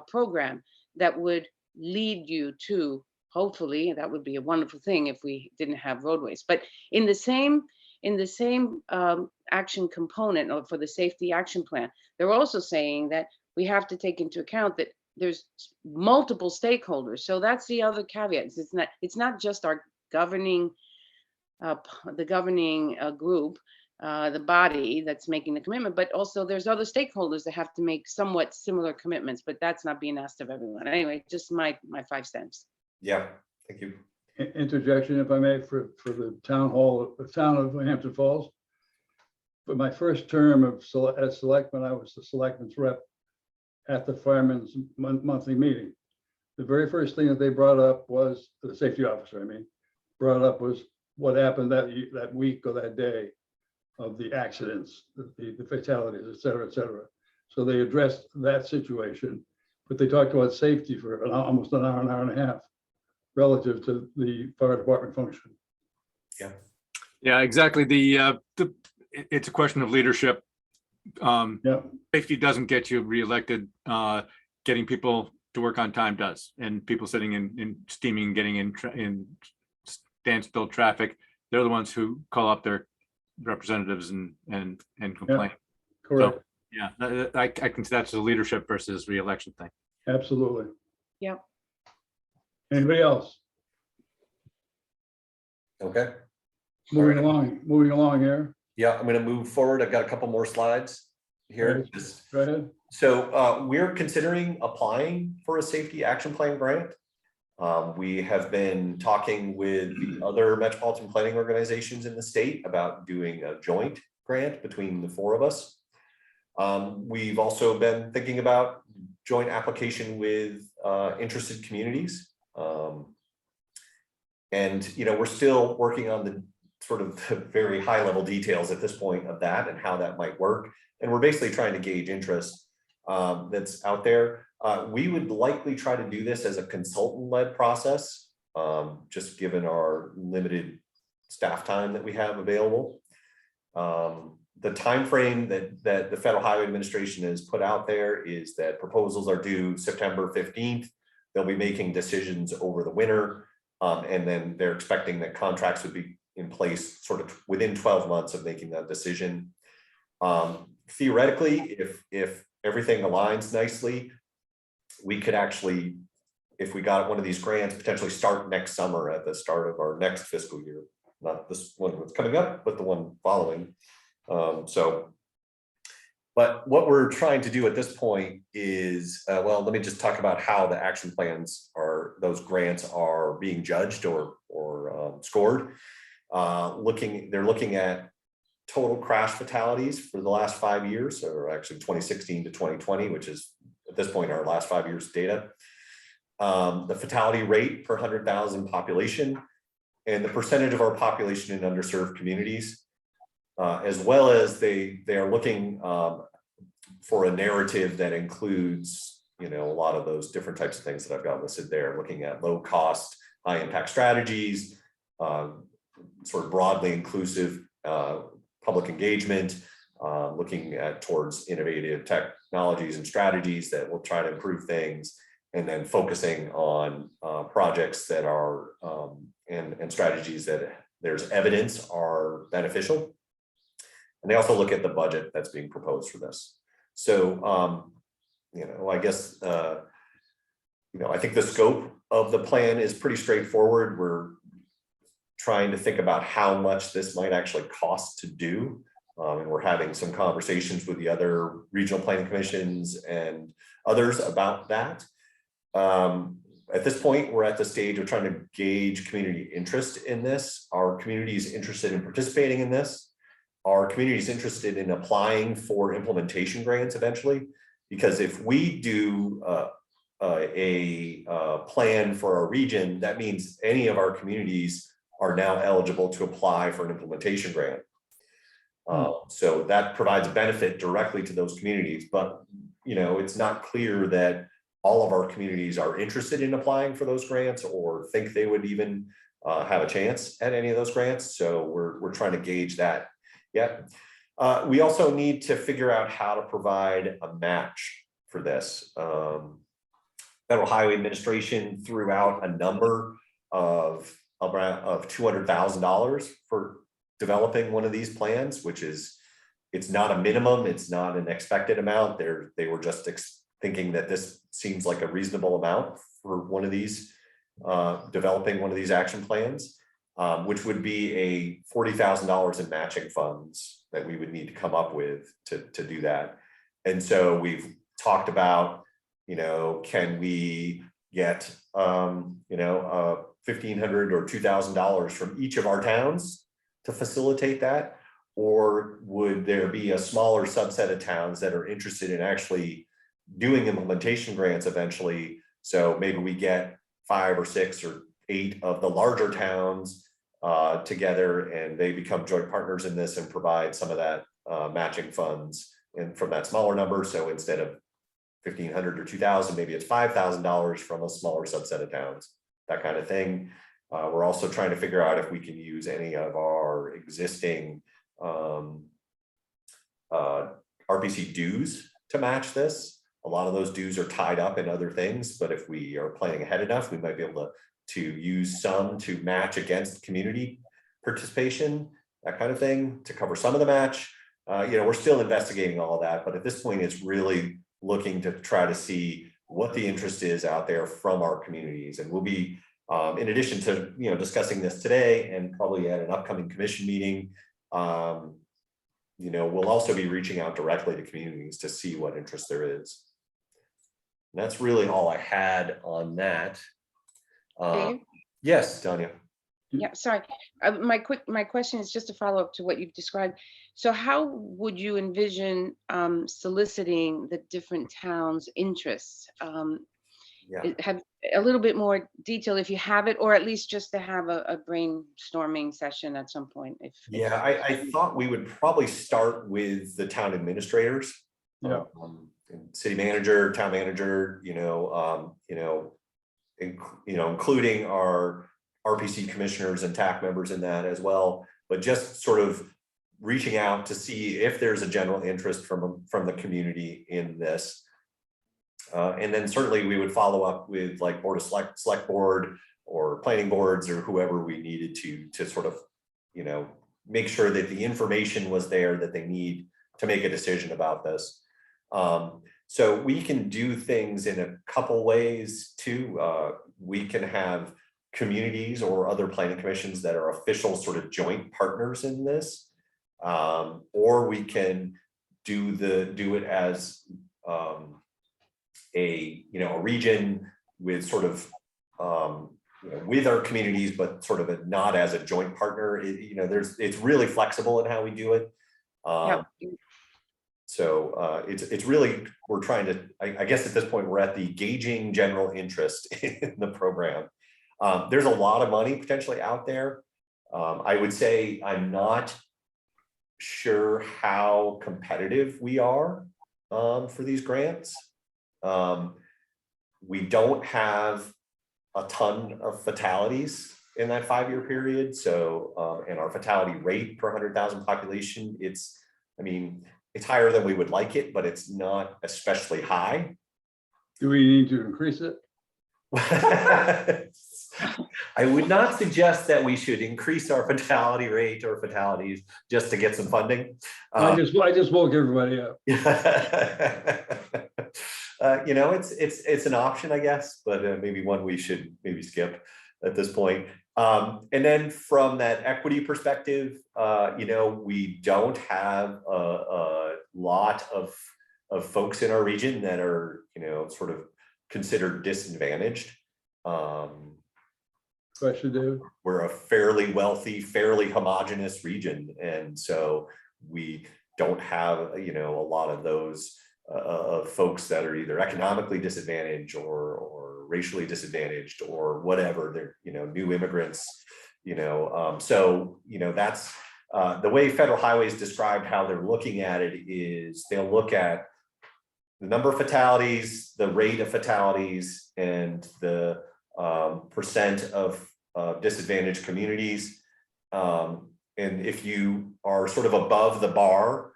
program that would lead you to, hopefully, that would be a wonderful thing if we didn't have roadways, but in the same action component, or for the safety action plan, they're also saying that we have to take into account that there's multiple stakeholders. So that's the other caveat. It's not just our governing, the governing group, the body that's making the commitment, but also there's other stakeholders that have to make somewhat similar commitments, but that's not being asked of everyone. Anyway, just my 5 cents. Yeah, thank you. Interjection, if I may, for the town of Hampton Falls. For my first term as selectman, I was the selectman's rep at the firemen's monthly meeting. The very first thing that they brought up was, the safety officer, brought up was what happened that week or that day of the accidents, the fatalities, et cetera, et cetera. So they addressed that situation, but they talked about safety for almost an hour and a half relative to the fire department function. Yeah. Yeah, exactly. It's a question of leadership. Yeah. Safety doesn't get you reelected. Getting people to work on time does, and people sitting in steaming, getting in standstill traffic, they're the ones who call up their representatives and complain. Yeah, correct. So, yeah, I can see that's a leadership versus reelection thing. Absolutely. Yep. Anybody else? Okay. Moving along here. Yeah, I'm going to move forward. I've got a couple more slides here. Go ahead. So we're considering applying for a safety action plan grant. We have been talking with the other metropolitan planning organizations in the state about doing a joint grant between the 4 of us. We've also been thinking about joint application with interested communities. And, we're still working on the sort of the very high level details at this point of that and how that might work. And we're basically trying to gauge interest that's out there. We would likely try to do this as a consultant-led process, just given our limited staff time that we have available. The timeframe that the Federal Highway Administration has put out there is that proposals are due September 15th. They'll be making decisions over the winter, and then they're expecting that contracts would be in place sort of within 12 months of making that decision. Theoretically, if everything aligns nicely, we could actually, if we got one of these grants, potentially start next summer at the start of our next fiscal year. Not this one that's coming up, but the one following. But what we're trying to do at this point is, well, let me just talk about how the action plans are, those grants are being judged or scored. They're looking at total crash fatalities for the last 5 years, or actually 2016 to 2020, which is at this point our last 5 years data. The fatality rate per 100,000 population, and the percentage of our population in underserved communities, as well as they are looking for a narrative that includes, a lot of those different types of things that I've got listed there, looking at low cost, high impact strategies, sort of broadly inclusive public engagement, looking at towards innovative technologies and strategies that will try to improve things, and then focusing on projects that are and strategies that there's evidence are beneficial. And they also look at the budget that's being proposed for this. So, I guess, I think the scope of the plan is pretty straightforward. We're trying to think about how much this might actually cost to do. And we're having some conversations with the other regional planning commissions and others about that. At this point, we're at the stage of trying to gauge community interest in this. Our community is interested in participating in this. Our community is interested in applying for implementation grants eventually, because if we do a plan for our region, that means any of our communities are now eligible to apply for an implementation grant. So that provides a benefit directly to those communities, but it's not clear that all of our communities are interested in applying for those grants or think they would even have a chance at any of those grants. So we're trying to gauge that. Yeah. We also need to figure out how to provide a match for this. Federal Highway Administration threw out a number of $200,000 for developing one of these plans, which is, it's not a minimum, it's not an expected amount. They were just thinking that this seems like a reasonable amount for one of these, developing one of these action plans, which would be a $40,000 in matching funds that we would need to come up with to do that. And so we've talked about, can we get, $1,500 or $2,000 from each of our towns to facilitate that? Or would there be a smaller subset of towns that are interested in actually doing implementation grants eventually? So maybe we get 5 or 6 or 8 of the larger towns together, and they become joint partners in this and provide some of that matching funds and from that smaller number. So instead of $1,500 or $2,000, maybe it's $5,000 from a smaller subset of towns, that kind of thing. We're also trying to figure out if we can use any of our existing RPC dues to match this. A lot of those dues are tied up in other things, but if we are planning ahead enough, we might be able to use some to match against community participation, that kind of thing, to cover some of the match. We're still investigating all of that, but at this point, it's really looking to try to see what the interest is out there from our communities. And we'll be, in addition to discussing this today and probably at an upcoming commission meeting, we'll also be reaching out directly to communities to see what interest there is. And that's really all I had on that. Dave? Yes, Tanya. Yeah, sorry. My question is just a follow-up to what you've described. So how would you envision soliciting the different towns' interests? Yeah. a little bit more detail if you have it, or at least just to have a brainstorming session at some point. Yeah, I thought we would probably start with the town administrators. Yeah. And city manager, town manager, including our RPC commissioners and TAC members in that as well, but just sort of reaching out to see if there's a general interest from the community in this. And then certainly we would follow up with like board of select board or planning boards or whoever we needed to sort of, make sure that the information was there that they need to make a decision about this. So we can do things in a couple ways too. We can have communities or other planning commissions that are official sort of joint partners in this. Or we can do it as a region with sort of with our communities, but sort of not as a joint partner. It's really flexible in how we do it. Yeah. So it's really, we're trying to, I guess at this point, we're at the gauging general interest in the program. There's a lot of money potentially out there. I would say I'm not sure how competitive we are for these grants. We don't have a ton of fatalities in that 5-year period. So, and our fatality rate per 100,000 population, it's higher than we would like it, but it's not especially high. Do we need to increase it? I would not suggest that we should increase our fatality rate or fatalities just to get some funding. I just woke everybody up. It's an option, I guess, but maybe one we should maybe skip at this point. And then from that equity perspective, we don't have a lot of folks in our region that are, sort of considered disadvantaged. Question, David. We're a fairly wealthy, fairly homogeneous region. And so we don't have, a lot of those folks that are either economically disadvantaged or racially disadvantaged or whatever. They're, new immigrants, so, that's the way Federal Highways described how they're looking at it is they'll look at the number of fatalities, the rate of fatalities, and the percent of disadvantaged communities. And if you are sort of above the bar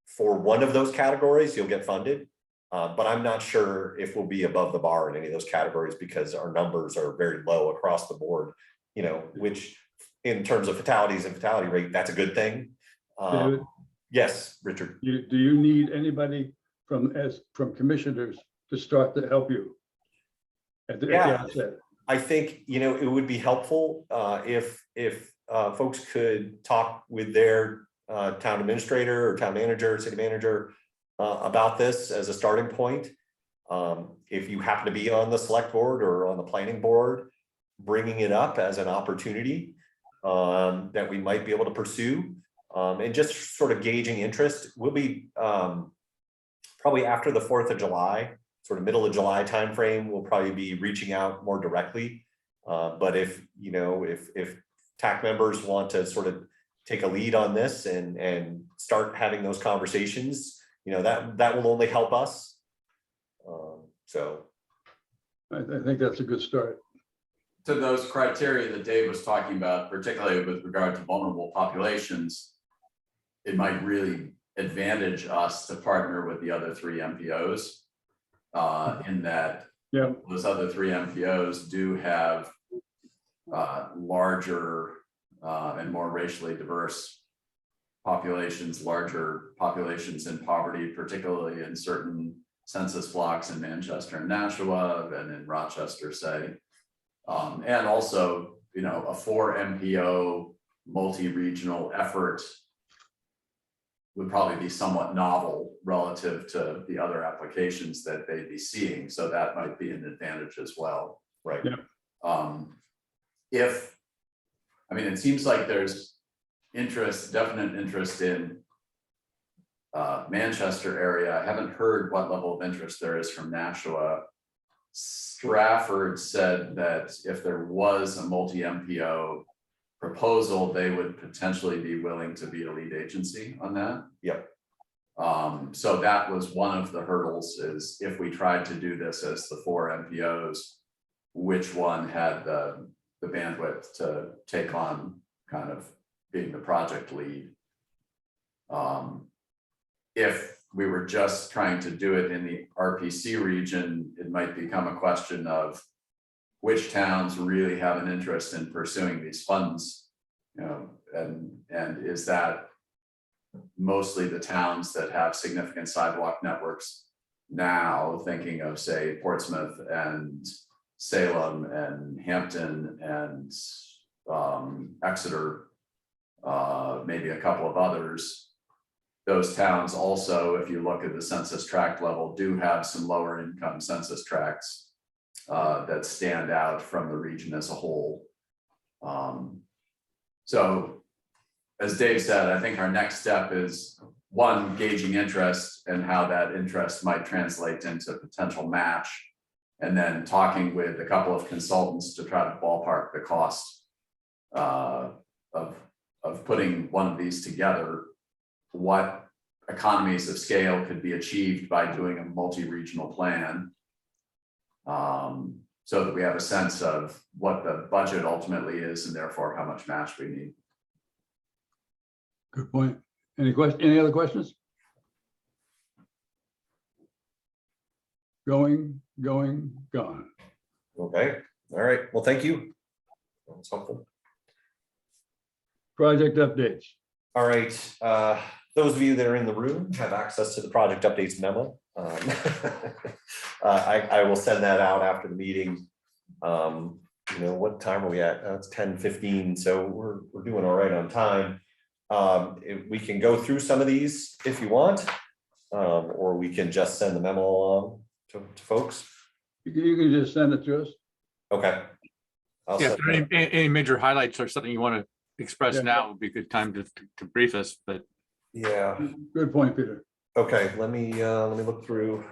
for one of those categories, you'll get funded. But I'm not sure if we'll be above the bar in any of those categories because our numbers are very low across the board, which in terms of fatalities and fatality rate, that's a good thing. David? Yes, Richard. Do you need anybody from commissioners to start to help you at the outset? I think, it would be helpful if folks could talk with their town administrator or town manager, city manager about this as a starting point. If you happen to be on the select board or on the planning board, bringing it up as an opportunity that we might be able to pursue and just sort of gauging interest. We'll be probably after the 4th of July, sort of middle of July timeframe, we'll probably be reaching out more directly. But if TAC members want to sort of take a lead on this and start having those conversations, that will only help us. So I think that's a good start. To those criteria that Dave was talking about, particularly with regard to vulnerable populations, it might really advantage us to partner with the other 3 MPOs in that those other 3 MPOs do have larger and more racially diverse populations, larger populations in poverty, particularly in certain census blocks in Manchester and Nashua and in Rochester, say. And also, a 4 MPO multi-regional effort would probably be somewhat novel relative to the other applications that they'd be seeing. So that might be an advantage as well. Right. Yeah. It seems like there's definite interest in Manchester area. I haven't heard what level of interest there is from Nashua. Stratford said that if there was a multi-MPO proposal, they would potentially be willing to be a lead agency on that. Yep. So that was one of the hurdles, is if we tried to do this as the 4 MPOs, which one had the bandwidth to take on kind of being the project lead. If we were just trying to do it in the RPC region, it might become a question of which towns really have an interest in pursuing these funds, you know, and is that mostly the towns that have significant sidewalk networks now, thinking of, say, Portsmouth and Salem and Hampton and Exeter, maybe a couple of others. Those towns also, if you look at the census tract level, do have some lower income census tracts that stand out from the region as a whole. So as Dave said, I think our next step is, one, gauging interest and how that interest might translate into potential match, and then talking with a couple of consultants to try to ballpark the cost of putting one of these together, what economies of scale could be achieved by doing a multi-regional plan, so that we have a sense of what the budget ultimately is and therefore how much match we need. Good point. Any other questions? Going, gone. Okay, all right, well, thank you. That's helpful. Project updates. All right, those of you that are in the room have access to the project updates memo. I will send that out after the meeting. You know, what time are we at? It's 10:15, so we're doing all right on time. If we can go through some of these if you want, or we can just send the memo along to folks. You can just send it to us. Okay. I'll Yeah, send if there are any major highlights or something you want to express Yeah. now, would be a good time to brief us, but Yeah. Good point, Peter. Okay, let me look through.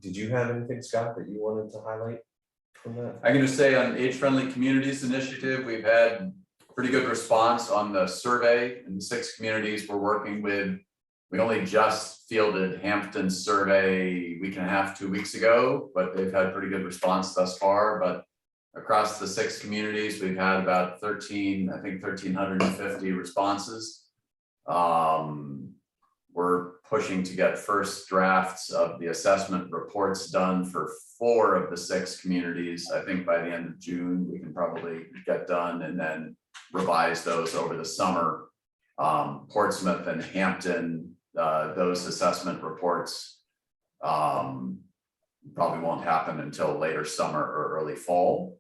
Did you have anything, Scott, that you wanted to highlight from that? I can just say on Age-Friendly Communities Initiative, we've had pretty good response on the survey in the 6 communities we're working with. We only just fielded Hampton's survey a week and a half, 2 weeks ago, but they've had pretty good response thus far. But across the 6 communities, we've had about 1,350 responses. We're pushing to get first drafts of the assessment reports done for 4 of the 6 communities. I think by the end of June, we can probably get done and then revise those over the summer. Portsmouth and Hampton, those assessment reports probably won't happen until later summer or early fall.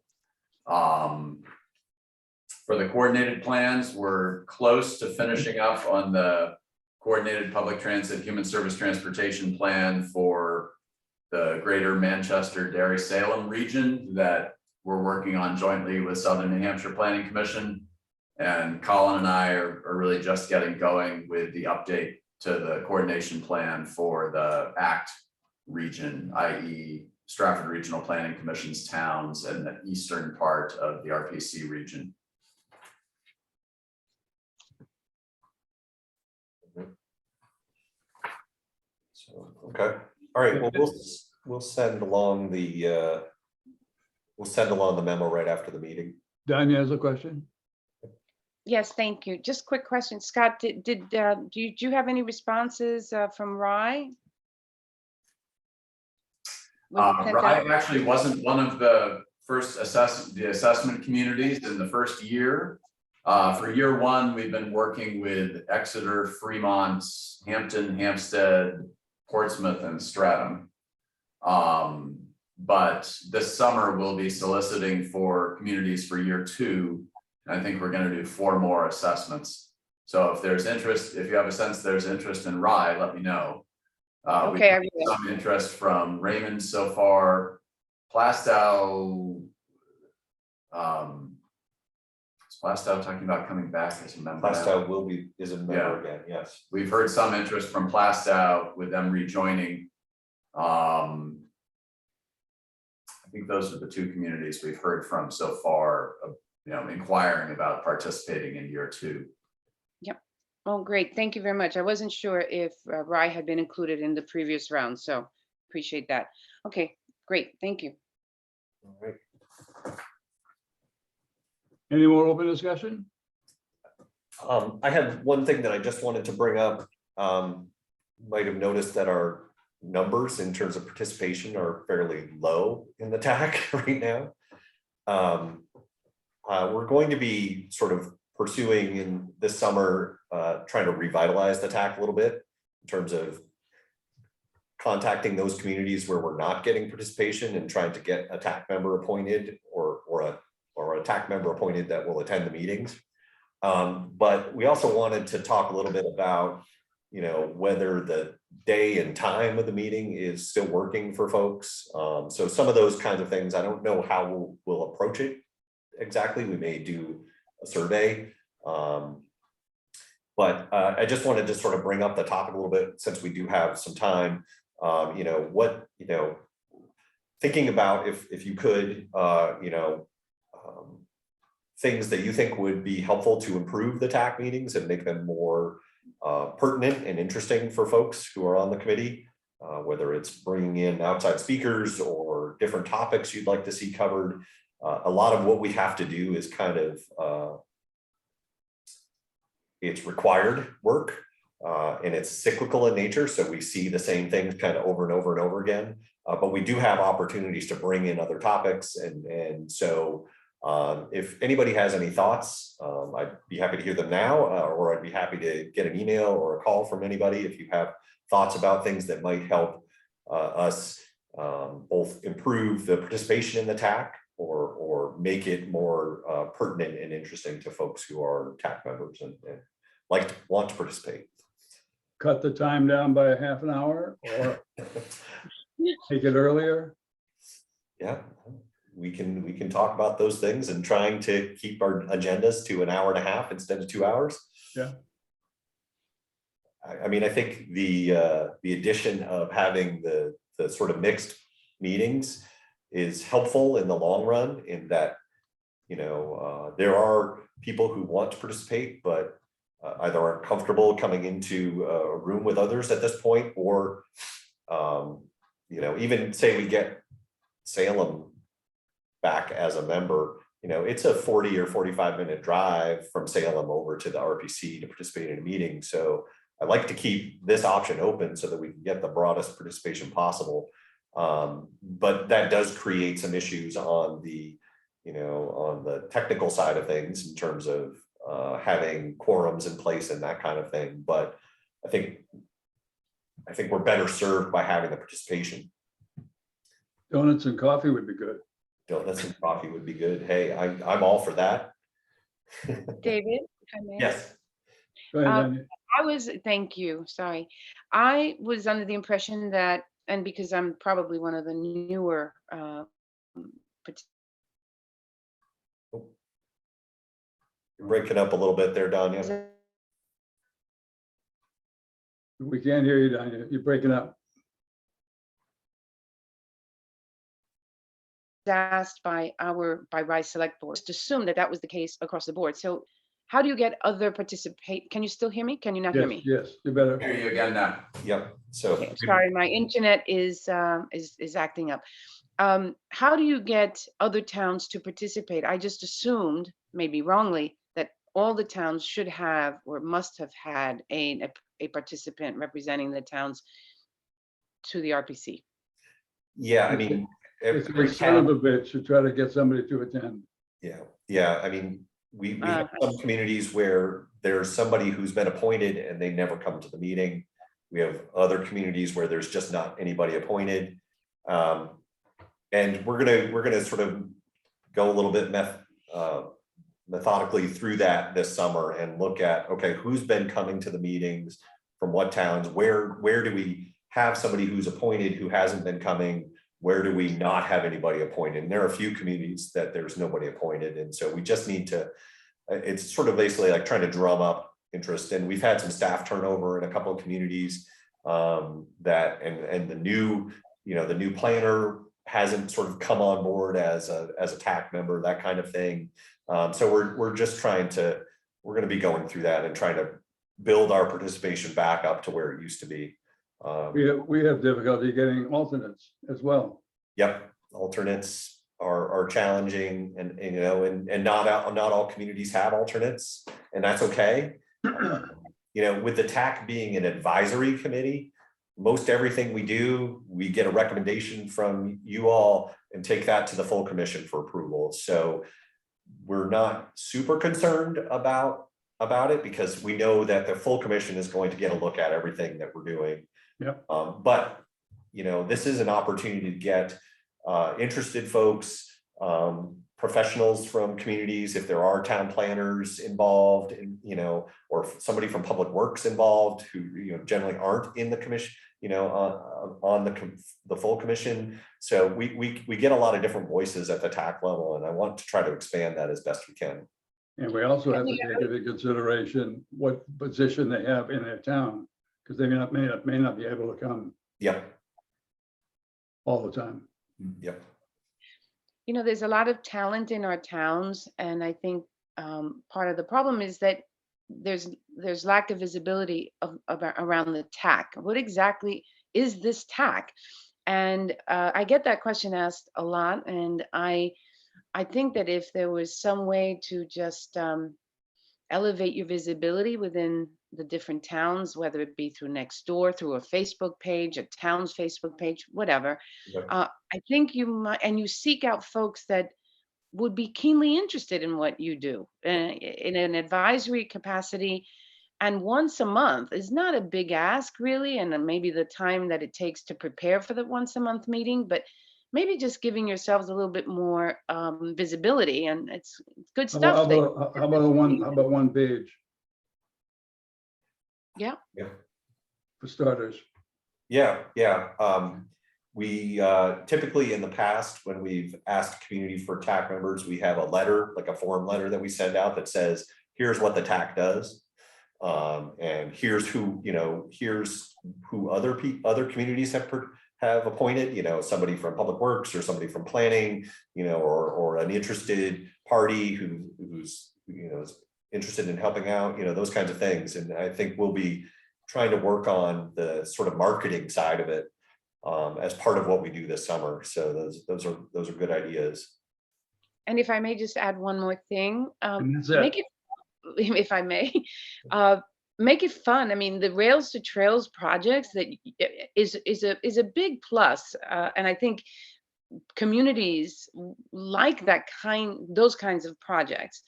For the coordinated plans, we're close to finishing up on the coordinated public transit human service transportation plan for the greater Manchester, Derry, Salem region that we're working on jointly with Southern New Hampshire Planning Commission. And Colin and I are really just getting going with the update to the coordination plan for the ACT region, i.e. Stratford Regional Planning Commission's towns and the eastern part of the RPC region. So, okay, all right, well, we'll send along the memo right after the meeting. Danya has a question. Yes, thank you. Just quick question. Scott, did you have any responses from Rye? Rye actually wasn't one of the first assessment communities in the first year. For year 1, we've been working with Exeter, Fremont, Hampton, Hampstead, Portsmouth, and Stratham. But this summer we'll be soliciting for communities for year 2. I think we're going to do 4 more assessments. So if there's interest, if you have a sense there's interest in Rye, let me know. Okay, I We've will. some interest from Raymond so far. Plastow, is Plastow talking about coming back as a member? Plastow is a member again, yes. We've heard some interest from Plastow with them rejoining. I think those are the two communities we've heard from so far, inquiring about participating in year 2. Oh, great. Thank you very much. I wasn't sure if Rye had been included in the previous round, so appreciate that. Okay, great. Thank you. All right. Any more open discussion? I have one thing that I just wanted to bring up. Might have noticed that our numbers in terms of participation are fairly low in the TAC right now. We're going to be sort of pursuing in this summer, trying to revitalize the TAC a little bit in terms of contacting those communities where we're not getting participation and trying to get a TAC member appointed or a TAC member appointed that will attend the meetings. But we also wanted to talk a little bit about, whether the day and time of the meeting is still working for folks. So some of those kinds of things, I don't know how we'll approach it exactly. We may do a survey. But I just wanted to sort of bring up the topic a little bit since we do have some time. Thinking about if you could, things that you think would be helpful to improve the TAC meetings and make them more pertinent and interesting for folks who are on the committee, whether it's bringing in outside speakers or different topics you'd like to see covered. A lot of what we have to do is kind of, it's required work and it's cyclical in nature. So we see the same things kind of over and over and over again, but we do have opportunities to bring in other topics. And so if anybody has any thoughts, I'd be happy to hear them now, or I'd be happy to get an email or a call from anybody if you have thoughts about things that might help us both improve the participation in the TAC or make it more pertinent and interesting to folks who are TAC members and want to participate. Cut the time down by a half an hour or make it earlier? Yeah. We can talk about those things and trying to keep our agendas to an hour and a half instead of 2 hours. Yeah. I mean, I think the addition of having the sort of mixed meetings is helpful in the long run in that, there are people who want to participate, but either aren't comfortable coming into a room with others at this point, or, even say we get Salem back as a member, it's a 40 or 45-minute drive from Salem over to the RPC to participate in a meeting. So I like to keep this option open so that we can get the broadest participation possible. But that does create some issues on the, on the technical side of things in terms of having quorums in place and that kind of thing. But I think we're better served by having the participation. Donuts and coffee would be good. Donuts and coffee would be good. Hey, I'm all for that. David, if I may. Yes. Go ahead, Daniel. Thank you, sorry. I was under the impression that, and because I'm probably one of the newer, You're breaking up a little bit there, Danya. We can't hear you, Daniel. You're breaking up. asked by Rice Select Board, just assume that was the case across the board. So how do you get other participate? Can you still hear me? Can you not hear me? Yes, you better. Hear you again now. Yep. So Okay, sorry, my internet is acting up. How do you get other towns to participate? I just assumed, maybe wrongly, that all the towns should have or must have had a participant representing the towns to the RPC. yeah, I mean, It's every a son of town, a bitch to try to get somebody to attend. yeah. I mean, we have some communities where there's somebody who's been appointed and they never come to the meeting. We have other communities where there's just not anybody appointed. And we're gonna sort of go a little bit methodically through that this summer and look at, okay, who's been coming to the meetings from what towns, where do we have somebody who's appointed who hasn't been coming, where do we not have anybody appointed? And there are a few communities that there's nobody appointed. And so we just need to, it's sort of basically like trying to drum up interest. And we've had some staff turnover in a couple of communities and the new, the new planner hasn't sort of come on board as a TAC member, that kind of thing. So we're just we're going to be going through that and trying to build our participation back up to where it used to be. We have difficulty getting alternates as well. Yep, alternates are challenging, and you know, and not all communities have alternates, and that's okay. You know, with the TAC being an advisory committee, most everything we do, we get a recommendation from you all and take that to the full commission for approval. So we're not super concerned about it, because we know that the full commission is going to get a look at everything that we're doing. Yep. But you know, this is an opportunity to get interested folks, professionals from communities, if there are town planners involved, in, you know, or somebody from public works involved who, you know, generally aren't in the commission, you know, on the full commission. So we get a lot of different voices at the TAC level, and I want to try to expand that as best we can. And we also have to take into consideration what position they have in their town, because they may not be able to come Yep. all the time. Yep. You know, there's a lot of talent in our towns, and I think part of the problem is that there's lack of visibility around the TAC. What exactly is this TAC? And I get that question asked a lot, and I think that if there was some way to just elevate your visibility within the different towns, whether it be through Nextdoor, through a Facebook page, a town's Facebook page, whatever. Yep. I think you might, and you seek out folks that would be keenly interested in what you do in an advisory capacity. And once a month is not a big ask, really, and maybe the time that it takes to prepare for the once a month meeting, but maybe just giving yourselves a little bit more visibility, and it's good How stuff. about one page? Yeah. Yeah. For starters. Yeah. We typically in the past, when we've asked community for TAC members, we have a letter, like a form letter that we send out that says, here's what the TAC does. And here's who, you know, here's who other communities have appointed, you know, somebody from public works or somebody from planning, you know, or an interested party who's, you know, is interested in helping out, you know, those kinds of things. And I think we'll be trying to work on the sort of marketing side of it as part of what we do this summer. So those are good ideas. And if I may just add one more thing, And that's it. make it, if I may, make it fun. I mean, the Rails to Trails projects that is a big plus, and I think communities like those kinds of projects.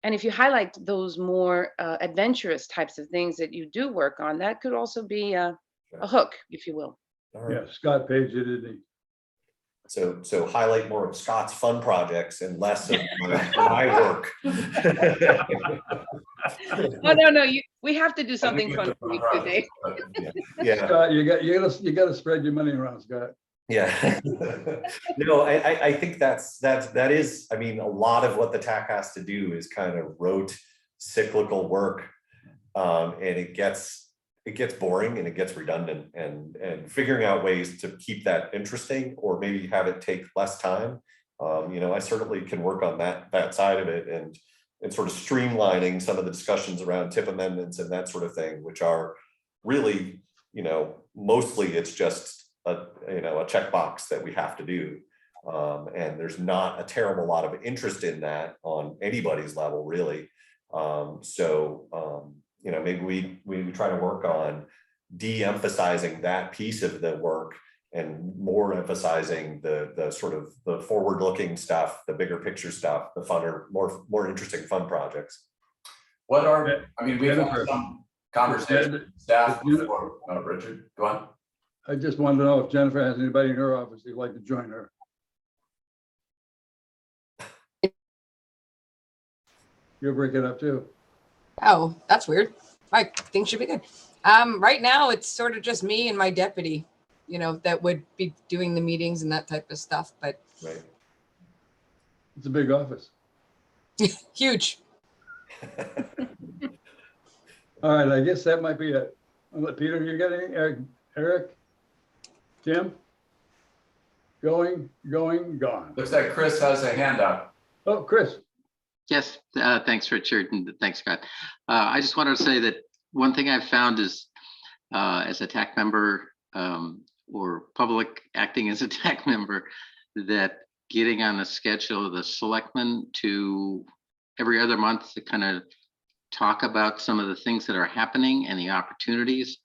And if you highlight those more adventurous types of things that you do work on, that could also be a hook, if you will. All right. Yeah, Scott Page did, didn't he? So highlight more of Scott's fun projects and less of my work. No, we have to do something fun for you today. Yeah. Scott, you got to spread your money around, Scott. Yeah. No, I think that is, I mean, a lot of what the TAC has to do is kind of rote cyclical work. And it gets boring and it gets redundant, and figuring out ways to keep that interesting, or maybe have it take less time. You know, I certainly can work on that side of it, and sort of streamlining some of the discussions around tip amendments and that sort of thing, which are really, you know, mostly it's just a checkbox that we have to do. And there's not a terrible lot of interest in that on anybody's level, really. You know, maybe we try to work on de-emphasizing that piece of the work and more emphasizing the sort of the forward-looking stuff, the bigger picture stuff, the funner, more interesting fun projects. We've had some conversation with staff before. Richard, go on. I just wanted to know if Jennifer has anybody in her office who'd like to join her. You'll break it up too. Oh, that's weird. I think should be good. Right now it's sort of just me and my deputy, you know, that would be doing the meetings and that type of stuff, but Right. It's a big office. huge. All right, I guess that might be it. Peter, you got any? Eric? Tim? Going, gone. Looks like Chris has a hand up. Oh, Chris, Yes, thanks, Richard, and thanks, Scott. I just wanted to say that one thing I've found is, as a TAC member, or public acting as a TAC member, that getting on the schedule of the selectmen to every other month to kind of talk about some of the things that are happening and the opportunities,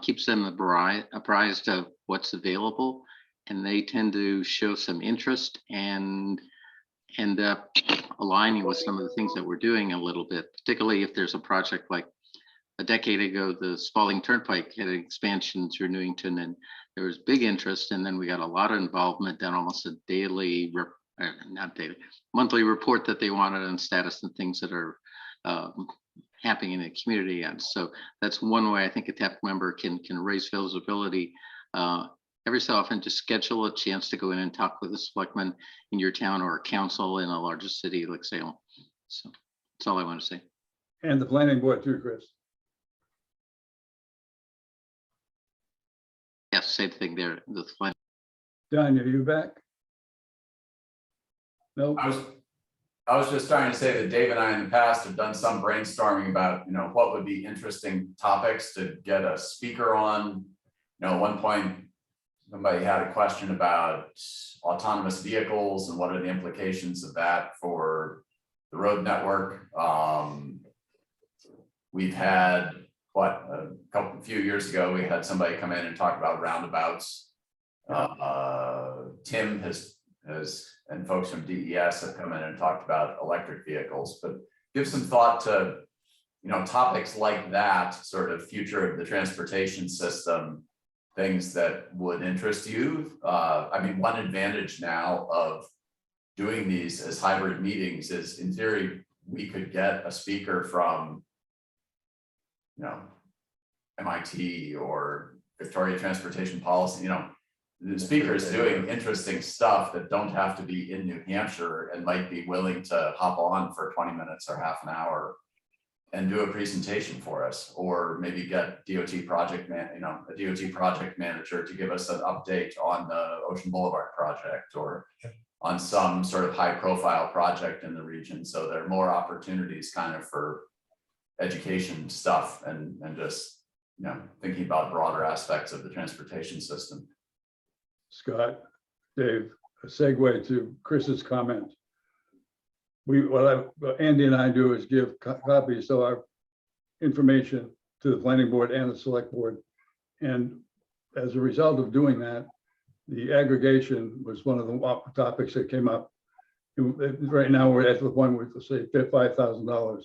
keeps them apprised of what's available, and they tend to show some interest and end up aligning with some of the things that we're doing a little bit, particularly if there's a project like a decade ago, the Spalding Turnpike had an expansion through Newington, and there was big interest, and then we got a lot of involvement, then almost a daily, not daily, monthly report that they wanted on status and things that are happening in the community. And so that's one way I think a TAP member can raise visibility. Every so often, just schedule a chance to go in and talk with a selectman in your town or a council in a larger city like Salem. So that's all I want to say. and the planning board too, Chris. Yes, same thing there. That's fine. Don, are you back? No, I was just trying to say that Dave and I in the past have done some brainstorming about, what would be interesting topics to get a speaker on. At one point, somebody had a question about autonomous vehicles and what are the implications of that for the road network. We've had, a few years ago, we had somebody come in and talk about roundabouts. Tim has, and folks from DES have come in and talked about electric vehicles, but give some thought to, topics like that, sort of future of the transportation system, things that would interest you. One advantage now of doing these as hybrid meetings is, in theory, we could get a speaker from, MIT or Victoria Transportation Policy, the speakers doing interesting stuff that don't have to be in New Hampshire and might be willing to hop on for 20 minutes or half an hour and do a presentation for us, or maybe get a DOT project manager to give us an update on the Ocean Boulevard project or on some sort of high profile project in the region. So there are more opportunities kind of for education stuff and just, thinking about broader aspects of the transportation system. Scott, Dave, a segue to Chris's comment. What Andy and I do is give copies of our information to the planning board and the select board. And as a result of doing that, the aggregation was one of the topics that came up. Right now, we're at the point where we say $5,000.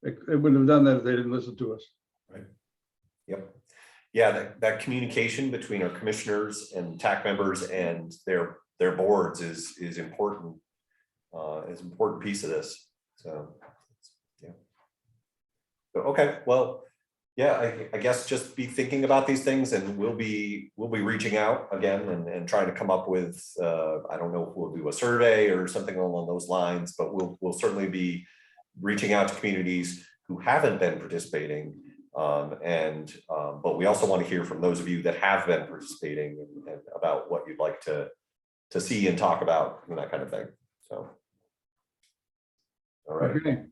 It wouldn't have done that if they didn't listen to us. Right. Yep. Yeah, that communication between our commissioners and TAC members and their boards is important. Is an important piece of this. So yeah. So, okay, well, yeah, I guess just be thinking about these things, and we'll be reaching out again and trying to come up with I don't know if we'll do a survey or something along those lines, but we'll certainly be reaching out to communities who haven't been participating. But we also want to hear from those of you that have been participating and about what you'd like to see and talk about and that kind of thing. So, all right. Okay.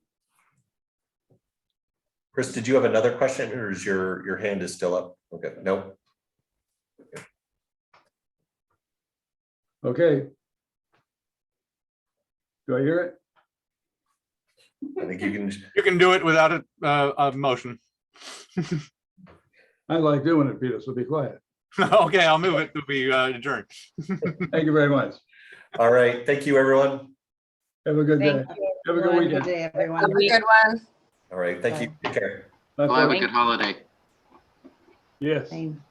Chris, did you have another question, or is your hand is still up? Okay, no. Okay. Do I hear it? I think you can. You can do it without a motion. I like doing it, Peter, so be quiet. Okay, I'll move it to be adjourned. Thank you very much. All right, thank you, everyone. Have a good day. Thank you. Have a good everyone. weekend. Good day, everyone. Have a good one. All right, thank you. Take care. Bye, Well, have a folks. good holiday. Yes. Same.